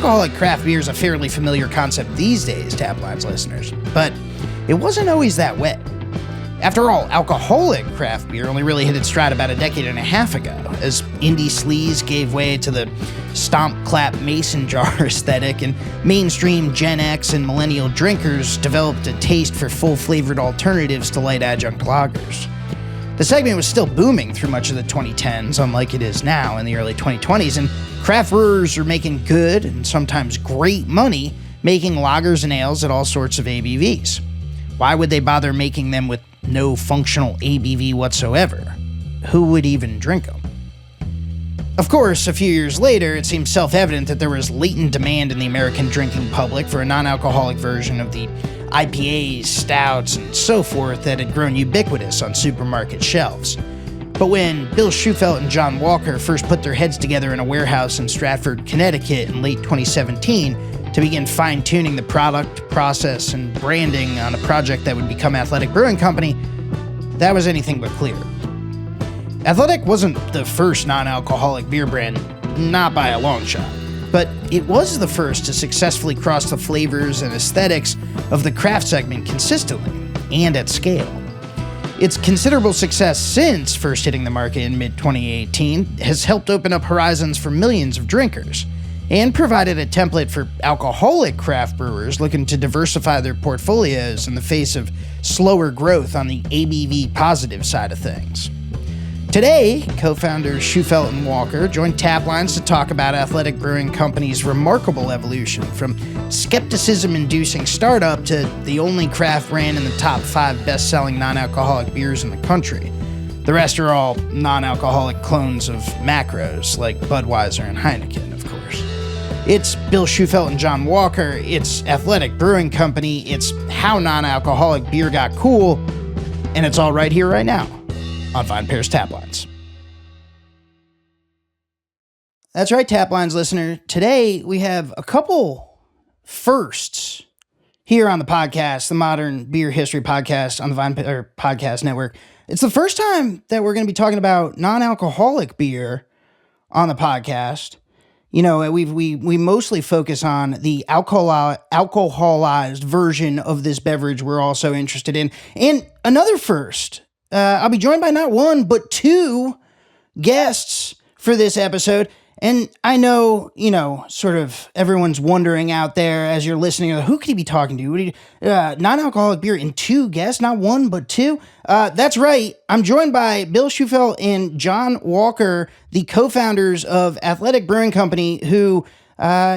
non-alcoholic craft beer is a fairly familiar concept these days, Taplines listeners, but it wasn't always that way. After all, alcoholic craft beer only really hit its stride about a decade and a half ago, as indie sleaze gave way to the stomp, clap, mason jar aesthetic, and mainstream Gen X and millennial drinkers developed a taste for full-flavored alternatives to light adjunct lagers. The segment was still booming through much of the 2010s, unlike it is now in the early 2020s, and craft brewers are making good and sometimes great money making lagers and ales at all sorts of ABVs. Why would they bother making them with no functional ABV whatsoever? Who would even drink them? Of course, a few years later, it seemed self-evident that there was latent demand in the American drinking public for a non-alcoholic version of the IPAs, stouts, and so forth that had grown ubiquitous on supermarket shelves. But when Bill Shufelt and John Walker first put their heads together in a warehouse in Stratford, Connecticut in late 2017 to begin fine-tuning the product, process, and branding on a project that would become Athletic Brewing Company, that was anything but clear. Athletic wasn't the first non-alcoholic beer brand, not by a long shot, but it was the first to successfully cross the flavors and aesthetics of the craft segment consistently and at scale. Its considerable success since first hitting the market in mid-2018 has helped open up horizons for millions of drinkers, and provided a template for alcoholic craft brewers looking to diversify their portfolios in the face of slower growth on the ABV positive side of things. Today, co-founders Shufelt and Walker joined Taplines to talk about Athletic Brewing Company's remarkable evolution from skepticism-inducing startup to the only craft brand in the top 5 best-selling non-alcoholic beers in the country. The rest are all non-alcoholic clones of macros like Budweiser and Heineken, of course. It's Bill Shufelt and John Walker, it's Athletic Brewing Company, it's how non-alcoholic beer got cool, and it's all right here, right now, on VinePair's Taplines. That's right, Taplines listener. Today, we have a couple firsts here on the podcast, the Modern Beer History Podcast on the VinePair Podcast Network. It's the first time that we're going to be talking about non-alcoholic beer on the podcast. You know, we mostly focus on the alcoholized version of this beverage we're also interested in. And another first, I'll be joined by not one, but 2 guests for this episode. And I know, you know, sort of everyone's wondering out there as you're listening, who could he be talking to? Non-alcoholic beer and 2 guests, not 1, but 2. That's right. I'm joined by Bill Shufelt and John Walker, the co-founders of Athletic Brewing Company, who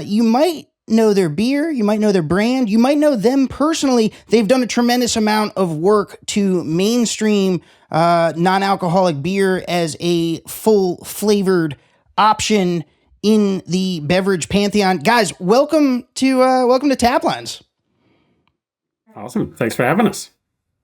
you might know their beer, you might know their brand, you might know them personally. They've done a tremendous amount of work to mainstream non-alcoholic beer as a full-flavored option in the beverage pantheon. Guys, welcome to Taplines. Awesome. Thanks for having us.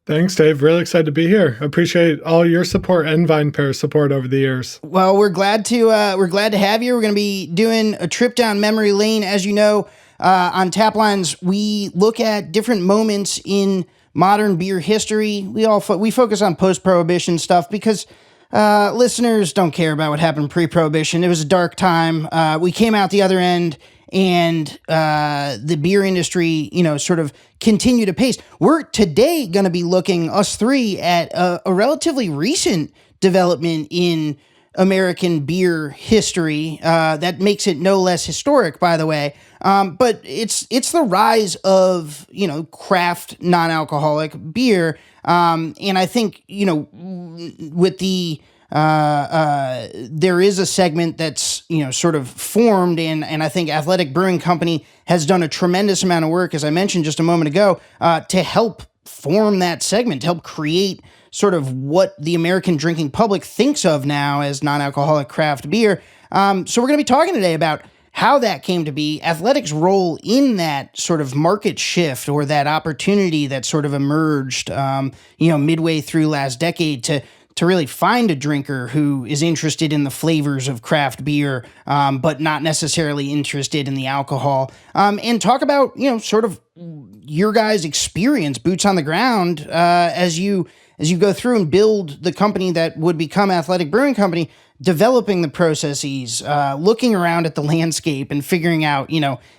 Thanks, Dave. Really excited to be here. Appreciate all your support and VinePair's support over the years. Well, we're glad to have you. We're going to be doing a trip down memory lane. As you know, on Taplines, we look at different moments in modern beer history. We focus on post-prohibition stuff because listeners don't care about what happened pre-prohibition. It was a dark time. We came out the other end, and the beer industry, you know, sort of continued apace. We're today going to be looking, us 3, at a relatively recent development in American beer history that makes it no less historic, by the way. But it's the rise of, you know, craft non-alcoholic beer. And I think, you know, with the there is a segment that's, you know, sort of formed, and I think Athletic Brewing Company has done a tremendous amount of work, as I mentioned just a moment ago, to help form that segment, to help create sort of what the American drinking public thinks of now as non-alcoholic craft beer. So we're going to be talking today about how that came to be, Athletic's role in that sort of market shift or that opportunity that sort of emerged, you know, midway through last decade to really find a drinker who is interested in the flavors of craft beer, but not necessarily interested in the alcohol, and talk about, you know, sort of your guys' experience, boots on the ground, as you as you go through and build the company that would become Athletic Brewing Company, developing the processes, looking around at the landscape and figuring out,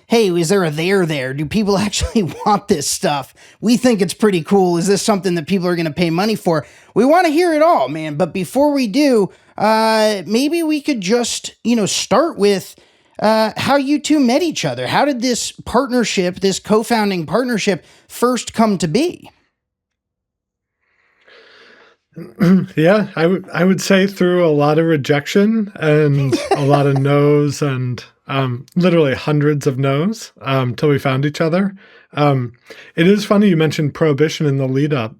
hey, is there a there? Do people actually want this stuff? We think it's pretty cool. Is this something that people are going to pay money for? We want to hear it all, man. But before we do, maybe we could just, start with how you two met each other. How did this partnership, this co-founding partnership, first come to be? Yeah, I would say through a lot of rejection and a lot of no's and literally hundreds of no's till we found each other. It is funny you mentioned Prohibition in the lead up.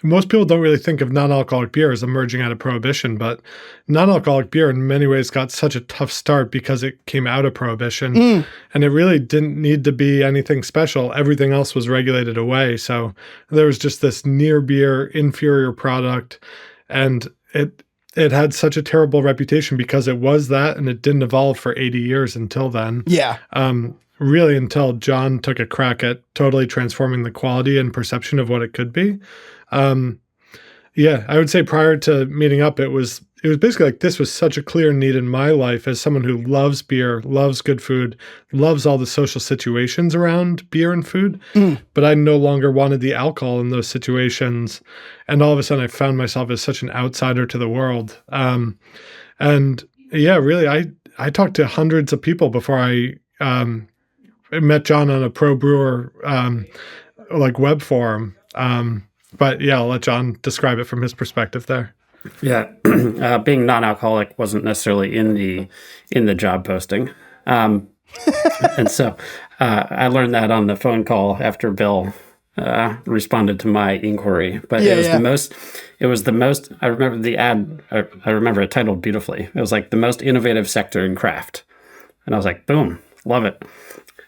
Most people don't really think of non-alcoholic beer as emerging out of Prohibition, but non-alcoholic beer in many ways got such a tough start because it came out of Prohibition, and it really didn't need to be anything special. Everything else was regulated away. So there was just this near beer, inferior product, and it had such a terrible reputation because it was that, and it didn't evolve for 80 years until then. Yeah. Really until John took a crack at totally transforming the quality and perception of what it could be. Yeah, I would say prior to meeting up, it was basically like this was such a clear need in my life as someone who loves beer, loves good food, loves all the social situations around beer and food, but I no longer wanted the alcohol in those situations. And all of a sudden I found myself as such an outsider to the world. And yeah, really, I talked to hundreds of people before I met John on a pro brewer web forum. But yeah, I'll let John describe it from his perspective there. Yeah, being non-alcoholic wasn't necessarily in the job posting, and so I learned that on the phone call after Bill responded to my inquiry. But it was the most. I remember the ad. I remember it titled beautifully. It was like the most innovative sector in craft, and I was like, boom, love it.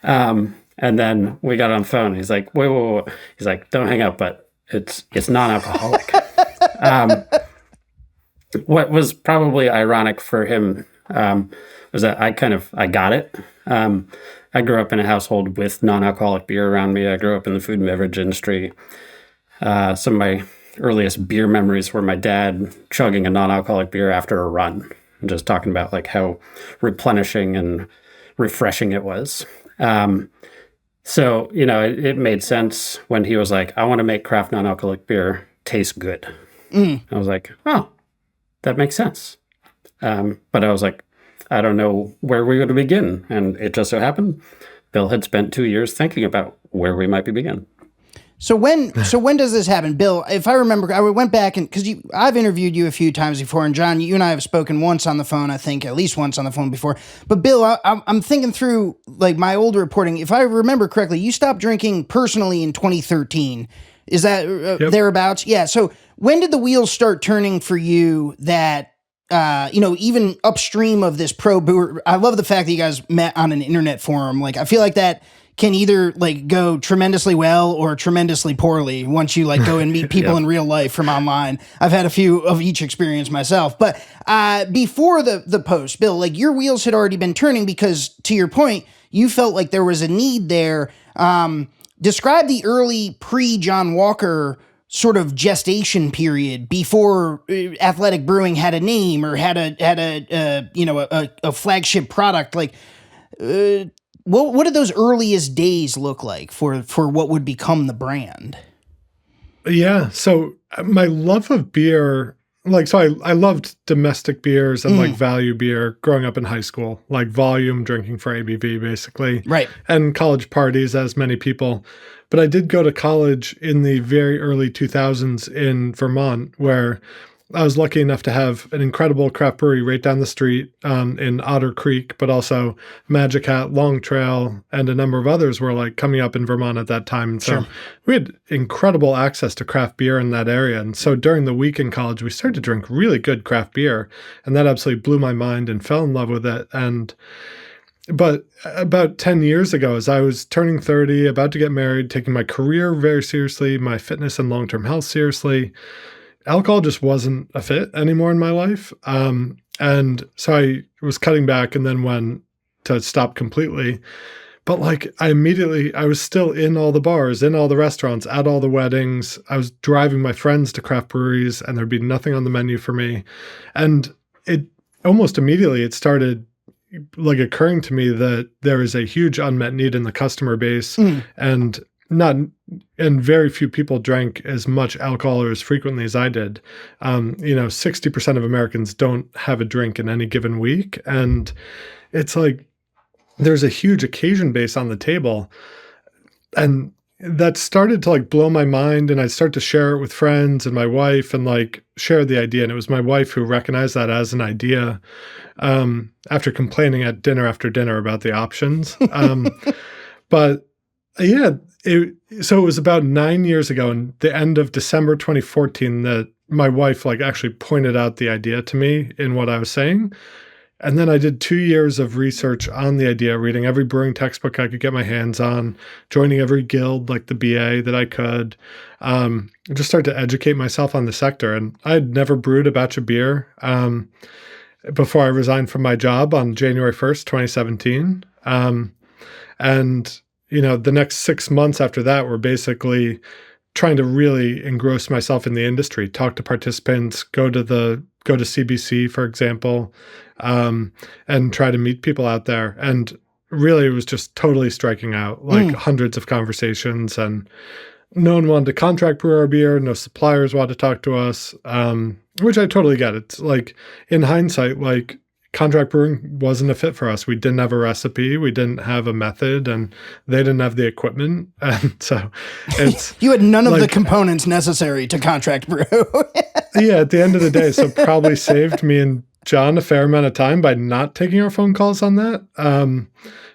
And then we got on the phone. He's like, wait. He's like, don't hang up, but it's non-alcoholic. What was probably ironic for him was that I got it. I grew up in a household with non-alcoholic beer around me. I grew up in the food and beverage industry. Some of my earliest beer memories were my dad chugging a non-alcoholic beer after a run, and just talking about like how replenishing and refreshing it was. So, it made sense when he was like, I want to make craft non-alcoholic beer taste good. I was like, oh, that makes sense. But I was like, I don't know where we're going to begin. And it just so happened, Bill had spent 2 years thinking about where we might begin. So when does this happen, Bill? If I remember, I went back and because I've interviewed you a few times before, and John, you and I have spoken once on the phone. I think at least once on the phone before. But Bill, I'm thinking through like my old reporting. If I remember correctly, you stopped drinking personally in 2013. Is that thereabouts? Yeah. So when did the wheels start turning for you? That even upstream of this pro brewer. I love the fact that you guys met on an internet forum. Like I feel like that can either like go tremendously well or tremendously poorly once you like go and meet people in real life from online. I've had a few of each experience myself, but before the post, Bill, like your wheels had already been turning because to your point, you felt like there was a need there. Describe the early pre-John Walker sort of gestation period before Athletic Brewing had a name or had a flagship product. Like, what did those earliest days look like for what would become the brand? Yeah. So my love of beer, I loved domestic beers and like value beer growing up in high school, like volume drinking for ABV basically. Right. And college parties, as many people. But I did go to college in the very early 2000s in Vermont, where I was lucky enough to have an incredible craft brewery right down the street in Otter Creek, but also Magic Hat, Long Trail, and a number of others were like coming up in Vermont at that time. And so we had incredible access to craft beer in that area. And so during the week in college, we started to drink really good craft beer. And that absolutely blew my mind and fell in love with it. But about 10 years ago, as I was turning 30, about to get married, taking my career very seriously, my fitness and long-term health seriously, alcohol just wasn't a fit anymore in my life. And so I was cutting back and then went to stop completely. But like I was still in all the bars, in all the restaurants, at all the weddings. I was driving my friends to craft breweries and there'd be nothing on the menu for me. And it almost immediately it started like occurring to me that there is a huge unmet need in the customer base and very few people drank as much alcohol or as frequently as I did. 60% of Americans don't have a drink in any given week. And it's like, there's a huge occasion base on the table. And that started to like blow my mind. And I'd start to share it with friends and my wife and like share the idea. And it was my wife who recognized that as an idea after complaining at dinner after dinner about the options. But yeah, so it was about 9 years ago, in the end of December 2014, that my wife like actually pointed out the idea to me in what I was saying. And then I did 2 years of research on the idea, reading every brewing textbook I could get my hands on, joining every guild like the BA that I could, just start to educate myself on the sector. And I had never brewed a batch of beer before I resigned from my job on January 1st, 2017. And the next 6 months after that were basically trying to really engross myself in the industry, talk to participants, go to CBC, for example, and try to meet people out there. And really, it was just totally striking out, like hundreds of conversations, and no one wanted to contract brew our beer. No suppliers wanted to talk to us, which I totally get. It's like, in hindsight, like, contract brewing wasn't a fit for us. We didn't have a recipe. We didn't have a method, and they didn't have the equipment. And so it's you had none of the components necessary to contract brew. Yeah, at the end of the day. So probably saved me and John a fair amount of time by not taking our phone calls on that.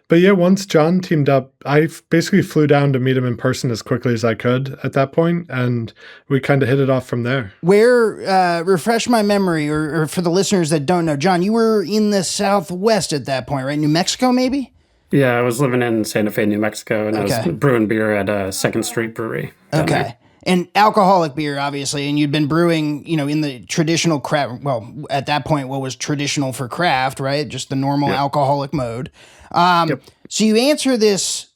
But yeah, once John teamed up, I basically flew down to meet him in person as quickly as I could at that point, and we kind of hit it off from there. Where, refresh my memory, or for the listeners that don't know, John, you were in the Southwest at that point, right? New Mexico, maybe? Yeah, I was living in Santa Fe, New Mexico, and I was brewing beer at Second Street Brewery. Okay. There. And alcoholic beer, obviously, and you'd been brewing, in the traditional craft, well, at that point, what was traditional for craft, right? Just the normal alcoholic mode. So you answer this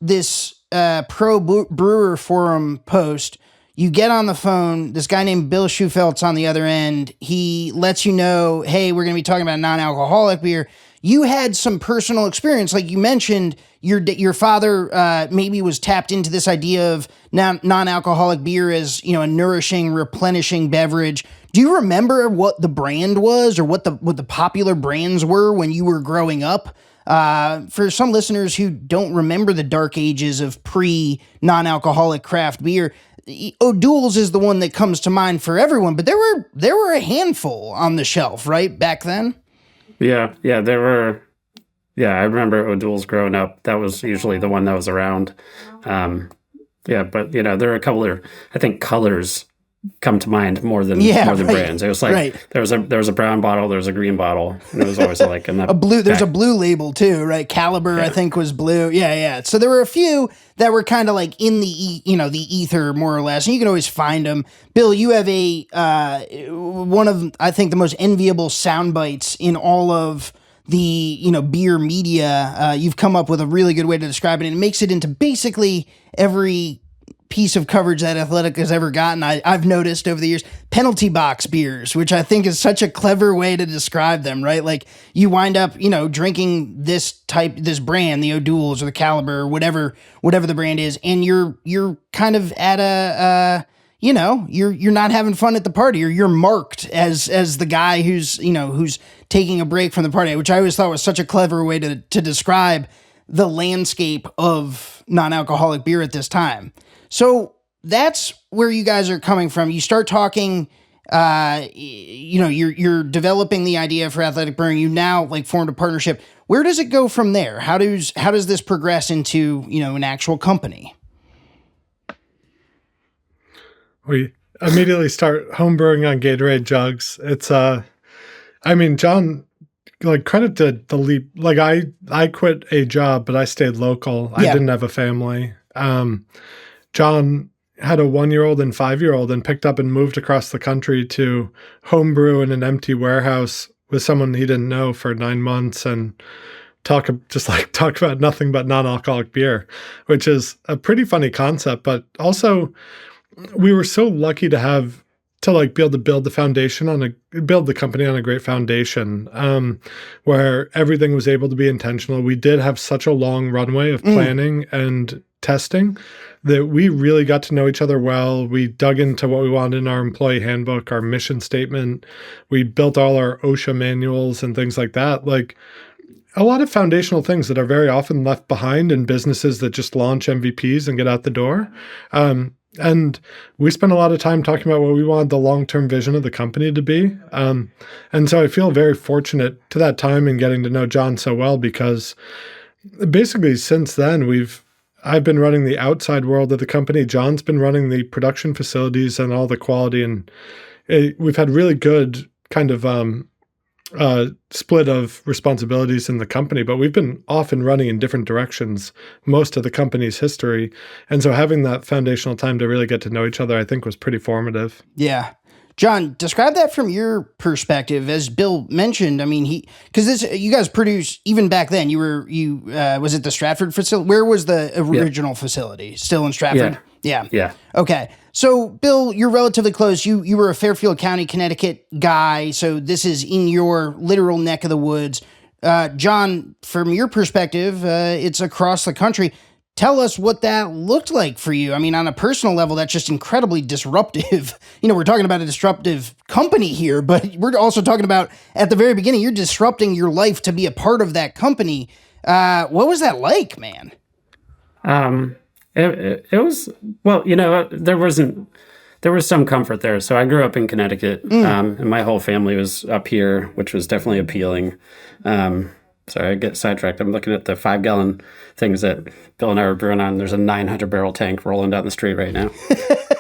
pro brewer forum post, you get on the phone, this guy named Bill Shufelt's on the other end. He lets you know, hey, we're going to be talking about non-alcoholic beer. You had some personal experience, like you mentioned, your father maybe was tapped into this idea of non-alcoholic beer as, a nourishing, replenishing beverage. Do you remember what the brand was, or what the popular brands were when you were growing up? For some listeners who don't remember the dark ages of non-alcoholic craft beer, O'Doul's is the one that comes to mind for everyone, but there were a handful on the shelf, right, back then? Yeah, there were. Yeah, I remember O'Doul's growing up. That was usually the one that was around. But there are a couple of, I think, colors come to mind more than brands. It was like there was a brown bottle, there was a green bottle, and it was always like a blue. There's a blue label too, right? Caliber, I think, was blue. Yeah. So there were a few that were kind of like in the ether, more or less, and you can always find them. Bill, you have one of, I think, the most enviable sound bites in all of the beer media. You've come up with a really good way to describe it, and it makes it into basically every piece of coverage that Athletic has ever gotten. I've noticed over the years, penalty box beers, which I think is such a clever way to describe them, right? Like, you wind up, drinking this brand, the O'Doul's or the Caliber or whatever the brand is, and you're kind of at a you're not having fun at the party, or you're marked as the guy who's taking a break from the party, which I always thought was such a clever way to describe the landscape of non-alcoholic beer at this time. So that's where you guys are coming from. You start talking, you're developing the idea for Athletic Brewing. You now formed a partnership. Where does it go from there? How does this progress into, an actual company? We immediately start home brewing on Gatorade jugs. It's, John, credit to the leap. I quit a job, but I stayed local. I didn't have a family. John had a 1-year-old and 5-year-old and picked up and moved across the country to homebrew in an empty warehouse with someone he didn't know for 9 months, and talk about nothing but non-alcoholic beer, which is a pretty funny concept. But also, we were so lucky to be able to build the company on a great foundation, where everything was able to be intentional. We did have such a long runway of planning and testing that we really got to know each other well. We dug into what we wanted in our employee handbook, our mission statement. We built all our OSHA manuals and things like that. Like a lot of foundational things that are very often left behind in businesses that just launch MVPs and get out the door. And we spent a lot of time talking about what we wanted the long-term vision of the company to be. And so I feel very fortunate to that time in getting to know John so well, because basically since then I've been running the outside world of the company. John's been running the production facilities and all the quality. And we've had really good kind of split of responsibilities in the company, but we've been off and running in different directions most of the company's history. And so having that foundational time to really get to know each other, I think was pretty formative. Yeah. John, describe that from your perspective. As Bill mentioned, I mean, because you guys produce, even back then, was it the Stratford facility? Where was the original facility? Still in Stratford? Yeah. Okay. So, Bill, you're relatively close. You were a Fairfield County, Connecticut guy, so this is in your literal neck of the woods. John, from your perspective, it's across the country. Tell us what that looked like for you. I mean, on a personal level, that's just incredibly disruptive. We're talking about a disruptive company here, but we're also talking about, at the very beginning, you're disrupting your life to be a part of that company. What was that like, man? It was, well, there was some comfort there. So I grew up in Connecticut, and my whole family was up here, which was definitely appealing. Sorry, I get sidetracked. I'm looking at the 5-gallon things that Bill and I were brewing on. There's a 900-barrel tank rolling down the street right now.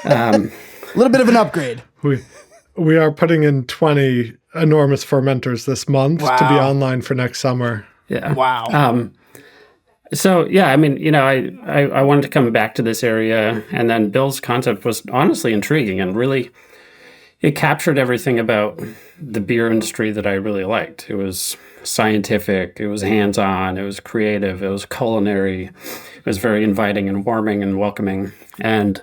A little bit of an upgrade. We are putting in 20 enormous fermenters this month to be online for next summer. Yeah. Wow. So, yeah, I mean, I wanted to come back to this area, and then Bill's concept was honestly intriguing and really, it captured everything about the beer industry that I really liked. It was scientific, it was hands-on, it was creative, it was culinary, it was very inviting and warming and welcoming. And,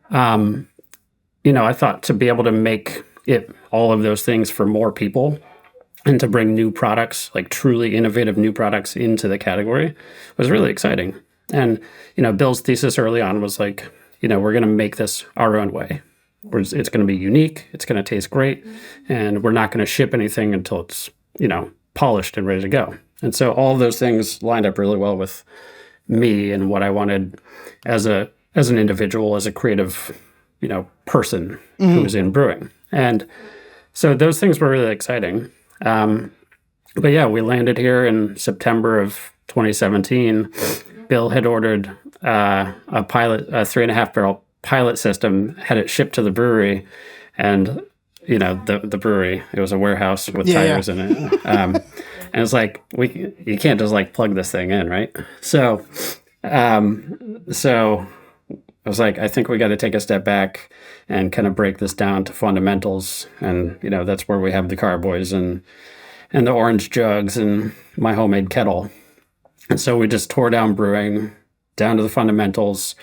I thought to be able to make it all of those things for more people and to bring new products, like truly innovative new products into the category was really exciting. And, Bill's thesis early on was like, we're going to make this our own way. It's going to be unique, it's going to taste great, and we're not going to ship anything until it's, polished and ready to go. And so all of those things lined up really well with me and what I wanted as an individual, as a creative, person who was in brewing. And so those things were really exciting. But yeah, we landed here in September of 2017. Bill had ordered a 3.5-barrel pilot system, had it shipped to the brewery, and the brewery, it was a warehouse with tires in it. And it's like, you can't just like plug this thing in, right? So I was like, I think we got to take a step back and kind of break this down to fundamentals. And, that's where we have the carboys and the orange jugs and my homemade kettle. And so we just tore down brewing down to the fundamentals,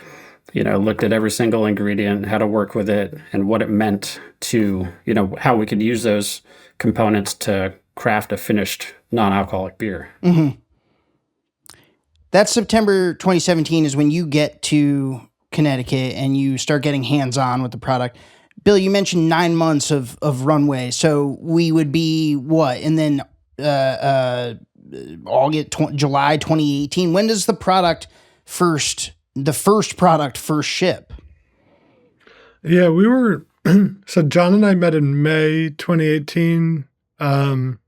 looked at every single ingredient, how to work with it, and what it meant to, how we could use those components to craft a finished non-alcoholic beer. Mm-hmm. That September 2017 is when you get to Connecticut and you start getting hands-on with the product. Bill, you mentioned 9 months of runway. So we would be what? And then July 2018. When does the first product first ship? Yeah, we were, so John and I met in May 2018. And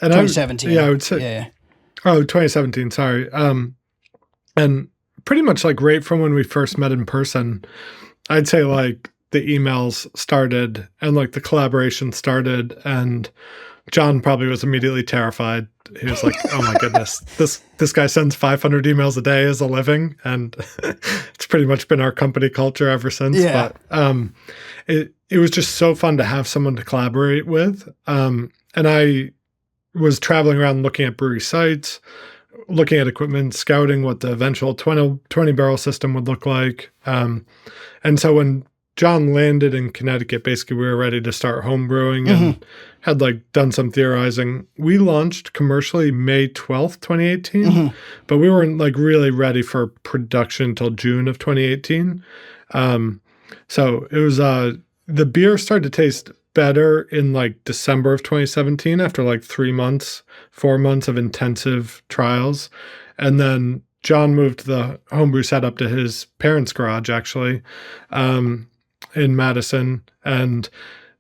2017. I would say. Yeah. Oh, 2017, sorry. And pretty much like right from when we first met in person, I'd say like the emails started and like the collaboration started, and John probably was immediately terrified. He was like, oh my goodness, this guy sends 500 emails a day as a living. And it's pretty much been our company culture ever since. Yeah. But it was just so fun to have someone to collaborate with. And I was traveling around looking at brewery sites, looking at equipment, scouting what the eventual 20 barrel system would look like. And so when John landed in Connecticut, basically we were ready to start home brewing and had done some theorizing. We launched commercially May 12th, 2018, but we weren't really ready for production until June of 2018. So it was, the beer started to taste better in December of 2017 after 4 months of intensive trials. And then John moved the homebrew setup to his parents' garage, actually, in Madison. And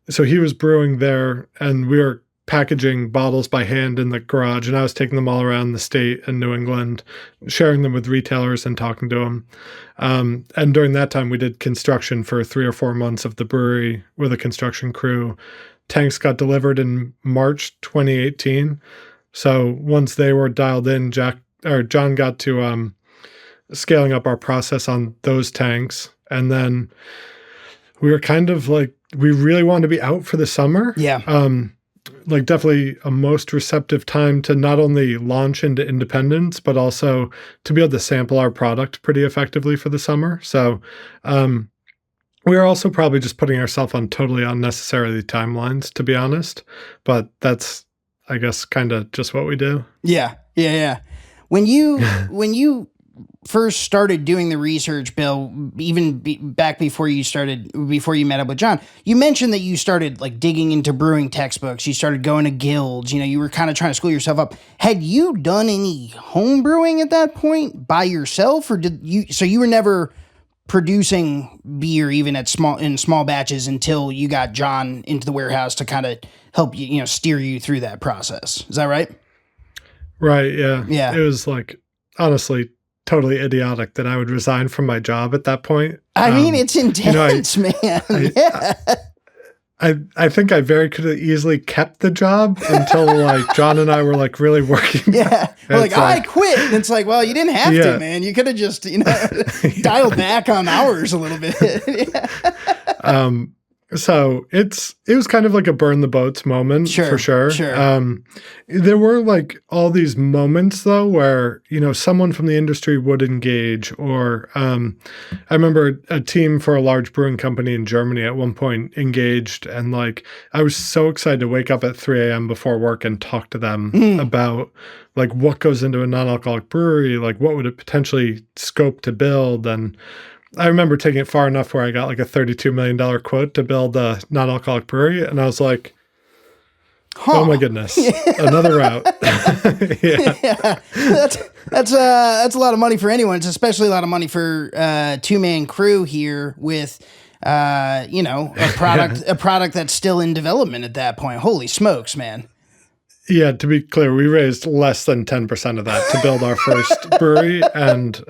so he was brewing there, and we were packaging bottles by hand in the garage, and I was taking them all around the state and New England, sharing them with retailers and talking to them. And during that time, we did construction for 3 or 4 months of the brewery with a construction crew. Tanks got delivered in March 2018. So once they were dialed in, John got to scaling up our process on those tanks. And then we were kind of we really wanted to be out for the summer. Yeah. Definitely a most receptive time to not only launch into independence, but also to be able to sample our product pretty effectively for the summer. So we are also probably just putting ourselves on totally unnecessary timelines, to be honest. But that's, I guess, kind of just what we do. Yeah. When you first started doing the research, Bill, even back before you met up with John, you mentioned that you started digging into brewing textbooks. You started going to guilds. You were kind of trying to school yourself up. Had you done any home brewing at that point by yourself, or so you were never producing beer even in small batches until you got John into the warehouse to kind of help you, steer you through that process? Is that right? Right. Yeah. Yeah. It was honestly, totally idiotic that I would resign from my job at that point. I mean, it's intense, man. I think I very could have easily kept the job until John and I were really working. Yeah. I quit. And it's well, you didn't have to, man. You could have just, dialed back on hours a little bit. Yeah. So it was kind of a burn the boats moment, for sure. There were all these moments though where someone from the industry would engage, or I remember a team for a large brewing company in Germany at one point engaged, and I was so excited to wake up at 3 a.m. before work and talk to them about what goes into a non-alcoholic brewery, what would it potentially scope to build. And I remember taking it far enough where I got a $32 million quote to build a non-alcoholic brewery. And I was like, oh my goodness, another route. Yeah. That's a lot of money for anyone. It's especially a lot of money for a 2-man crew here with, a product that's still in development at that point. Holy smokes, man. Yeah, to be clear, we raised less than 10% of that to build our first brewery. And,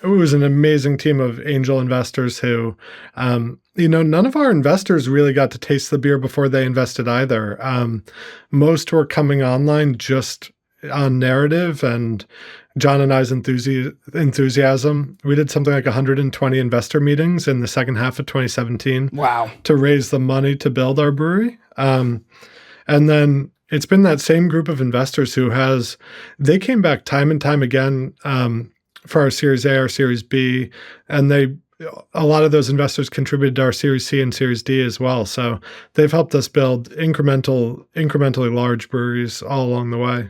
it was an amazing team of angel investors who, none of our investors really got to taste the beer before they invested either. Most were coming online just on narrative and John and I's enthusiasm. We did something 120 investor meetings in the second half of 2017. Wow. To raise the money to build our brewery. And then it's been that same group of investors they came back time and time again, for our Series A, our Series B, and a lot of those investors contributed to our Series C and Series D as well. So they've helped us build incrementally large breweries all along the way.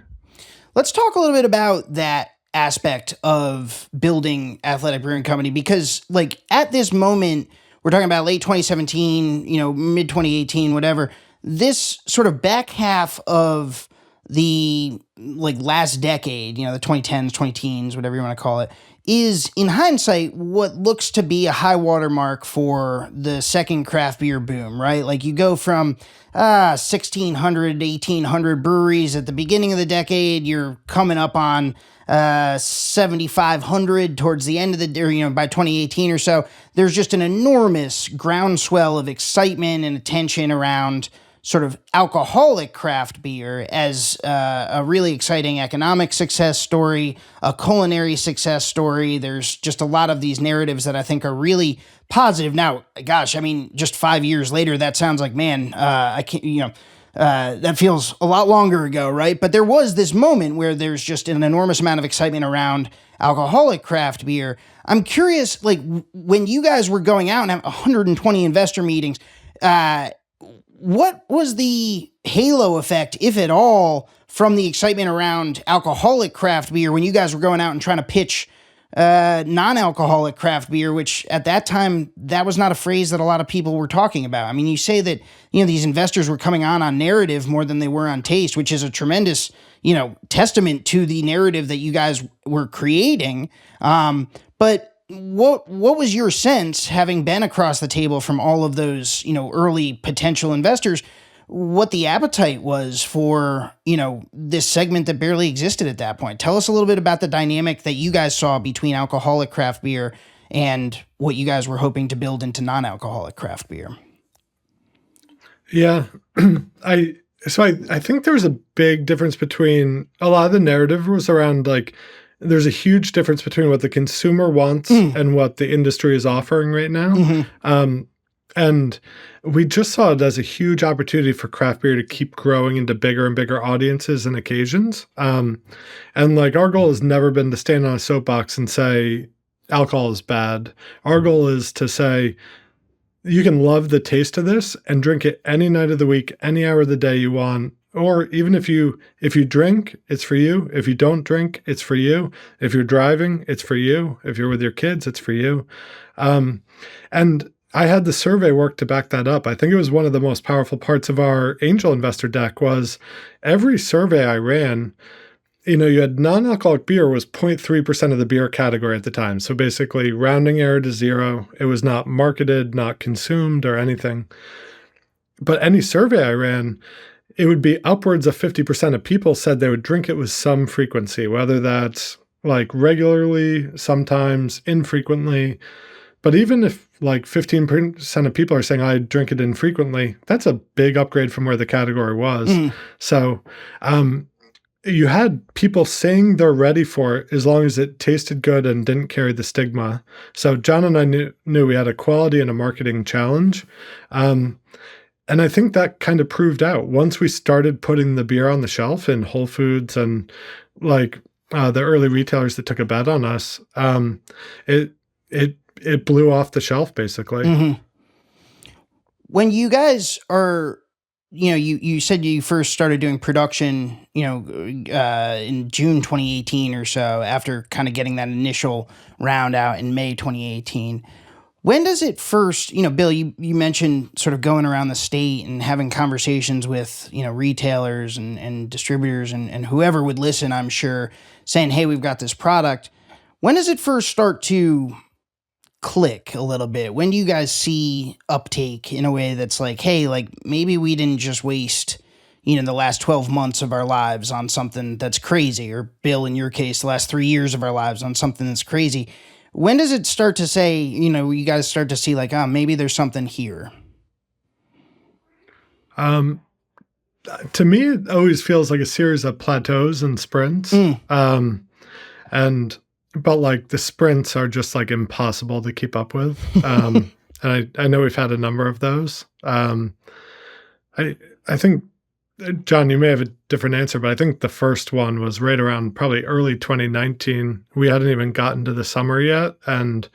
Let's talk a little bit about that aspect of building Athletic Brewing Company, because at this moment, we're talking about late 2017, mid 2018, whatever, this sort of back half of the last decade, the 2010s, 2010s, whatever you want to call it, is in hindsight what looks to be a high watermark for the second craft beer boom, right? You go from 1,600 to 1,800 breweries at the beginning of the decade. You're coming up on 7,500 towards the end of the, by 2018 or so. There's just an enormous groundswell of excitement and attention around sort of alcoholic craft beer as a really exciting economic success story, a culinary success story. There's just a lot of these narratives that I think are really positive. Now, gosh, I mean, just 5 years later, that sounds like, man, I can't, that feels a lot longer ago, right? But there was this moment where there's just an enormous amount of excitement around alcoholic craft beer. I'm curious, like when you guys were going out and have 120 investor meetings, what was the halo effect, if at all, from the excitement around alcoholic craft beer when you guys were going out and trying to pitch non-alcoholic craft beer, which at that time, that was not a phrase that a lot of people were talking about. I mean, you say that, these investors were coming on narrative more than they were on taste, which is a tremendous, testament to the narrative that you guys were creating. But what was your sense, having been across the table from all of those, early potential investors, what the appetite was for, this segment that barely existed at that point? Tell us a little bit about the dynamic that you guys saw between alcoholic craft beer and what you guys were hoping to build into non-alcoholic craft beer. Yeah. I think there's a big difference between a lot of the narrative was around like, there's a huge difference between what the consumer wants and what the industry is offering right now. And we just saw it as a huge opportunity for craft beer to keep growing into bigger and bigger audiences and occasions. And like our goal has never been to stand on a soapbox and say alcohol is bad. Our goal is to say you can love the taste of this and drink it any night of the week, any hour of the day you want. Or even if you drink, it's for you. If you don't drink, it's for you. If you're driving, it's for you. If you're with your kids, it's for you. And I had the survey work to back that up. I think it was one of the most powerful parts of our angel investor deck was every survey I ran, you had non-alcoholic beer was 0.3% of the beer category at the time. So basically rounding error to zero. It was not marketed, not consumed or anything. But any survey I ran, it would be upwards of 50% of people said they would drink it with some frequency, whether that's like regularly, sometimes infrequently. But even if like 15% of people are saying I drink it infrequently, that's a big upgrade from where the category was. So you had people saying they're ready for it as long as it tasted good and didn't carry the stigma. So John and I knew we had a quality and a marketing challenge. And I think that kind of proved out once we started putting the beer on the shelf in Whole Foods and like the early retailers that took a bet on us. It blew off the shelf basically. When you guys are, you said you first started doing production, in June 2018 or so, after kind of getting that initial round out in May 2018. When does it first, Bill, you mentioned sort of going around the state and having conversations with, retailers and distributors and whoever would listen, I'm sure, saying, hey, we've got this product. When does it first start to click a little bit? When do you guys see uptake in a way that's like, hey, like maybe we didn't just waste, the last 12 months of our lives on something that's crazy, or Bill, in your case, the last 3 years of our lives on something that's crazy. When does it start to say, you guys start to see like, maybe there's something here? To me, it always feels like a series of plateaus and sprints. But like the sprints are just like impossible to keep up with. And I know we've had a number of those. I think, John, you may have a different answer, but I think the first one was right around probably early 2019. We hadn't even gotten to the summer yet, and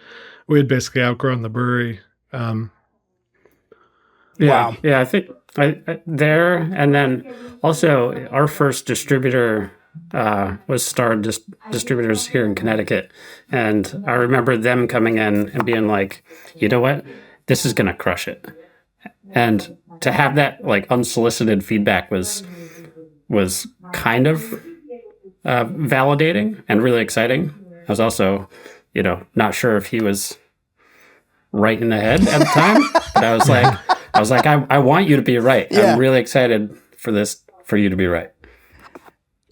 we had basically outgrown the brewery. Wow. Yeah, I think there, and then also our first distributor was Star Distributors here in Connecticut. And I remember them coming in and being like, you know what? This is going to crush it. And to have that like unsolicited feedback was kind of validating and really exciting. I was also, not sure if he was right in the head at the time, but I was like, I want you to be right. Yeah. I'm really excited for you to be right.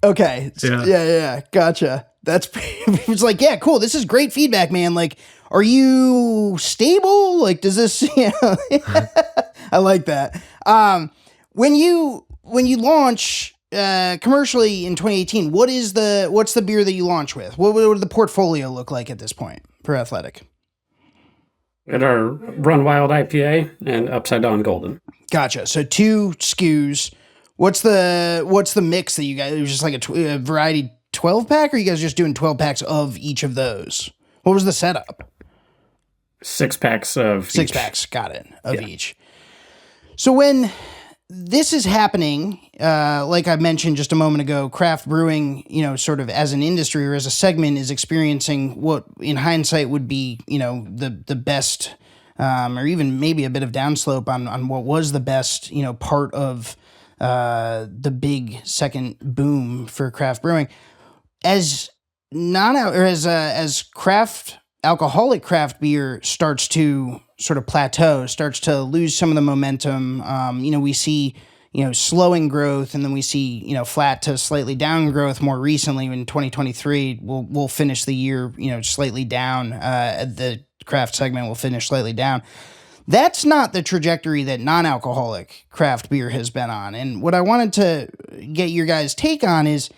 Okay. Yeah. Gotcha. It's like, yeah, cool. This is great feedback, man. Like, are you stable? Like, does this, I like that. When you launch, commercially in 2018, what's the beer that you launch with? What would the portfolio look like at this point for Athletic? At our Run Wild IPA and Upside Down Golden. Gotcha. So 2 SKUs. What's the mix that you guys? It was just like a variety 12-pack, or are you guys just doing 12 packs of each of those? What was the setup? 6 packs of six each. packs. Got it. Of each. So when this is happening, like I mentioned just a moment ago, craft brewing, sort of as an industry or as a segment, is experiencing what in hindsight would be, the best, or even maybe a bit of downslope on what was the best, part of the big second boom for craft brewing. As alcoholic craft beer starts to sort of plateau, starts to lose some of the momentum. We see, slowing growth, and then we see, flat to slightly down growth more recently in 2023. We'll finish the year, slightly down. The craft segment will finish slightly down. That's not the trajectory that non-alcoholic craft beer has been on. And what I wanted to get your guys' take on is,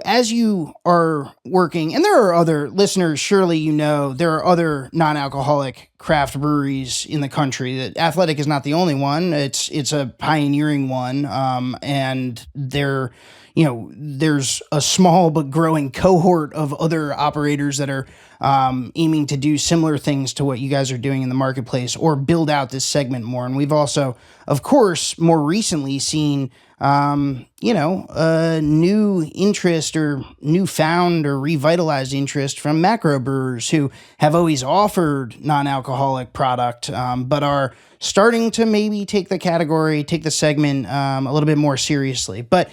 as you are working, and there are other listeners, surely there are other non-alcoholic craft breweries in the country. That Athletic is not the only one. It's a pioneering one, and there's a small but growing cohort of other operators that are aiming to do similar things to what you guys are doing in the marketplace or build out this segment more. And we've also, of course, more recently seen a new interest or newfound or revitalized interest from macro brewers who have always offered non-alcoholic product, but are starting to maybe take the segment a little bit more seriously. But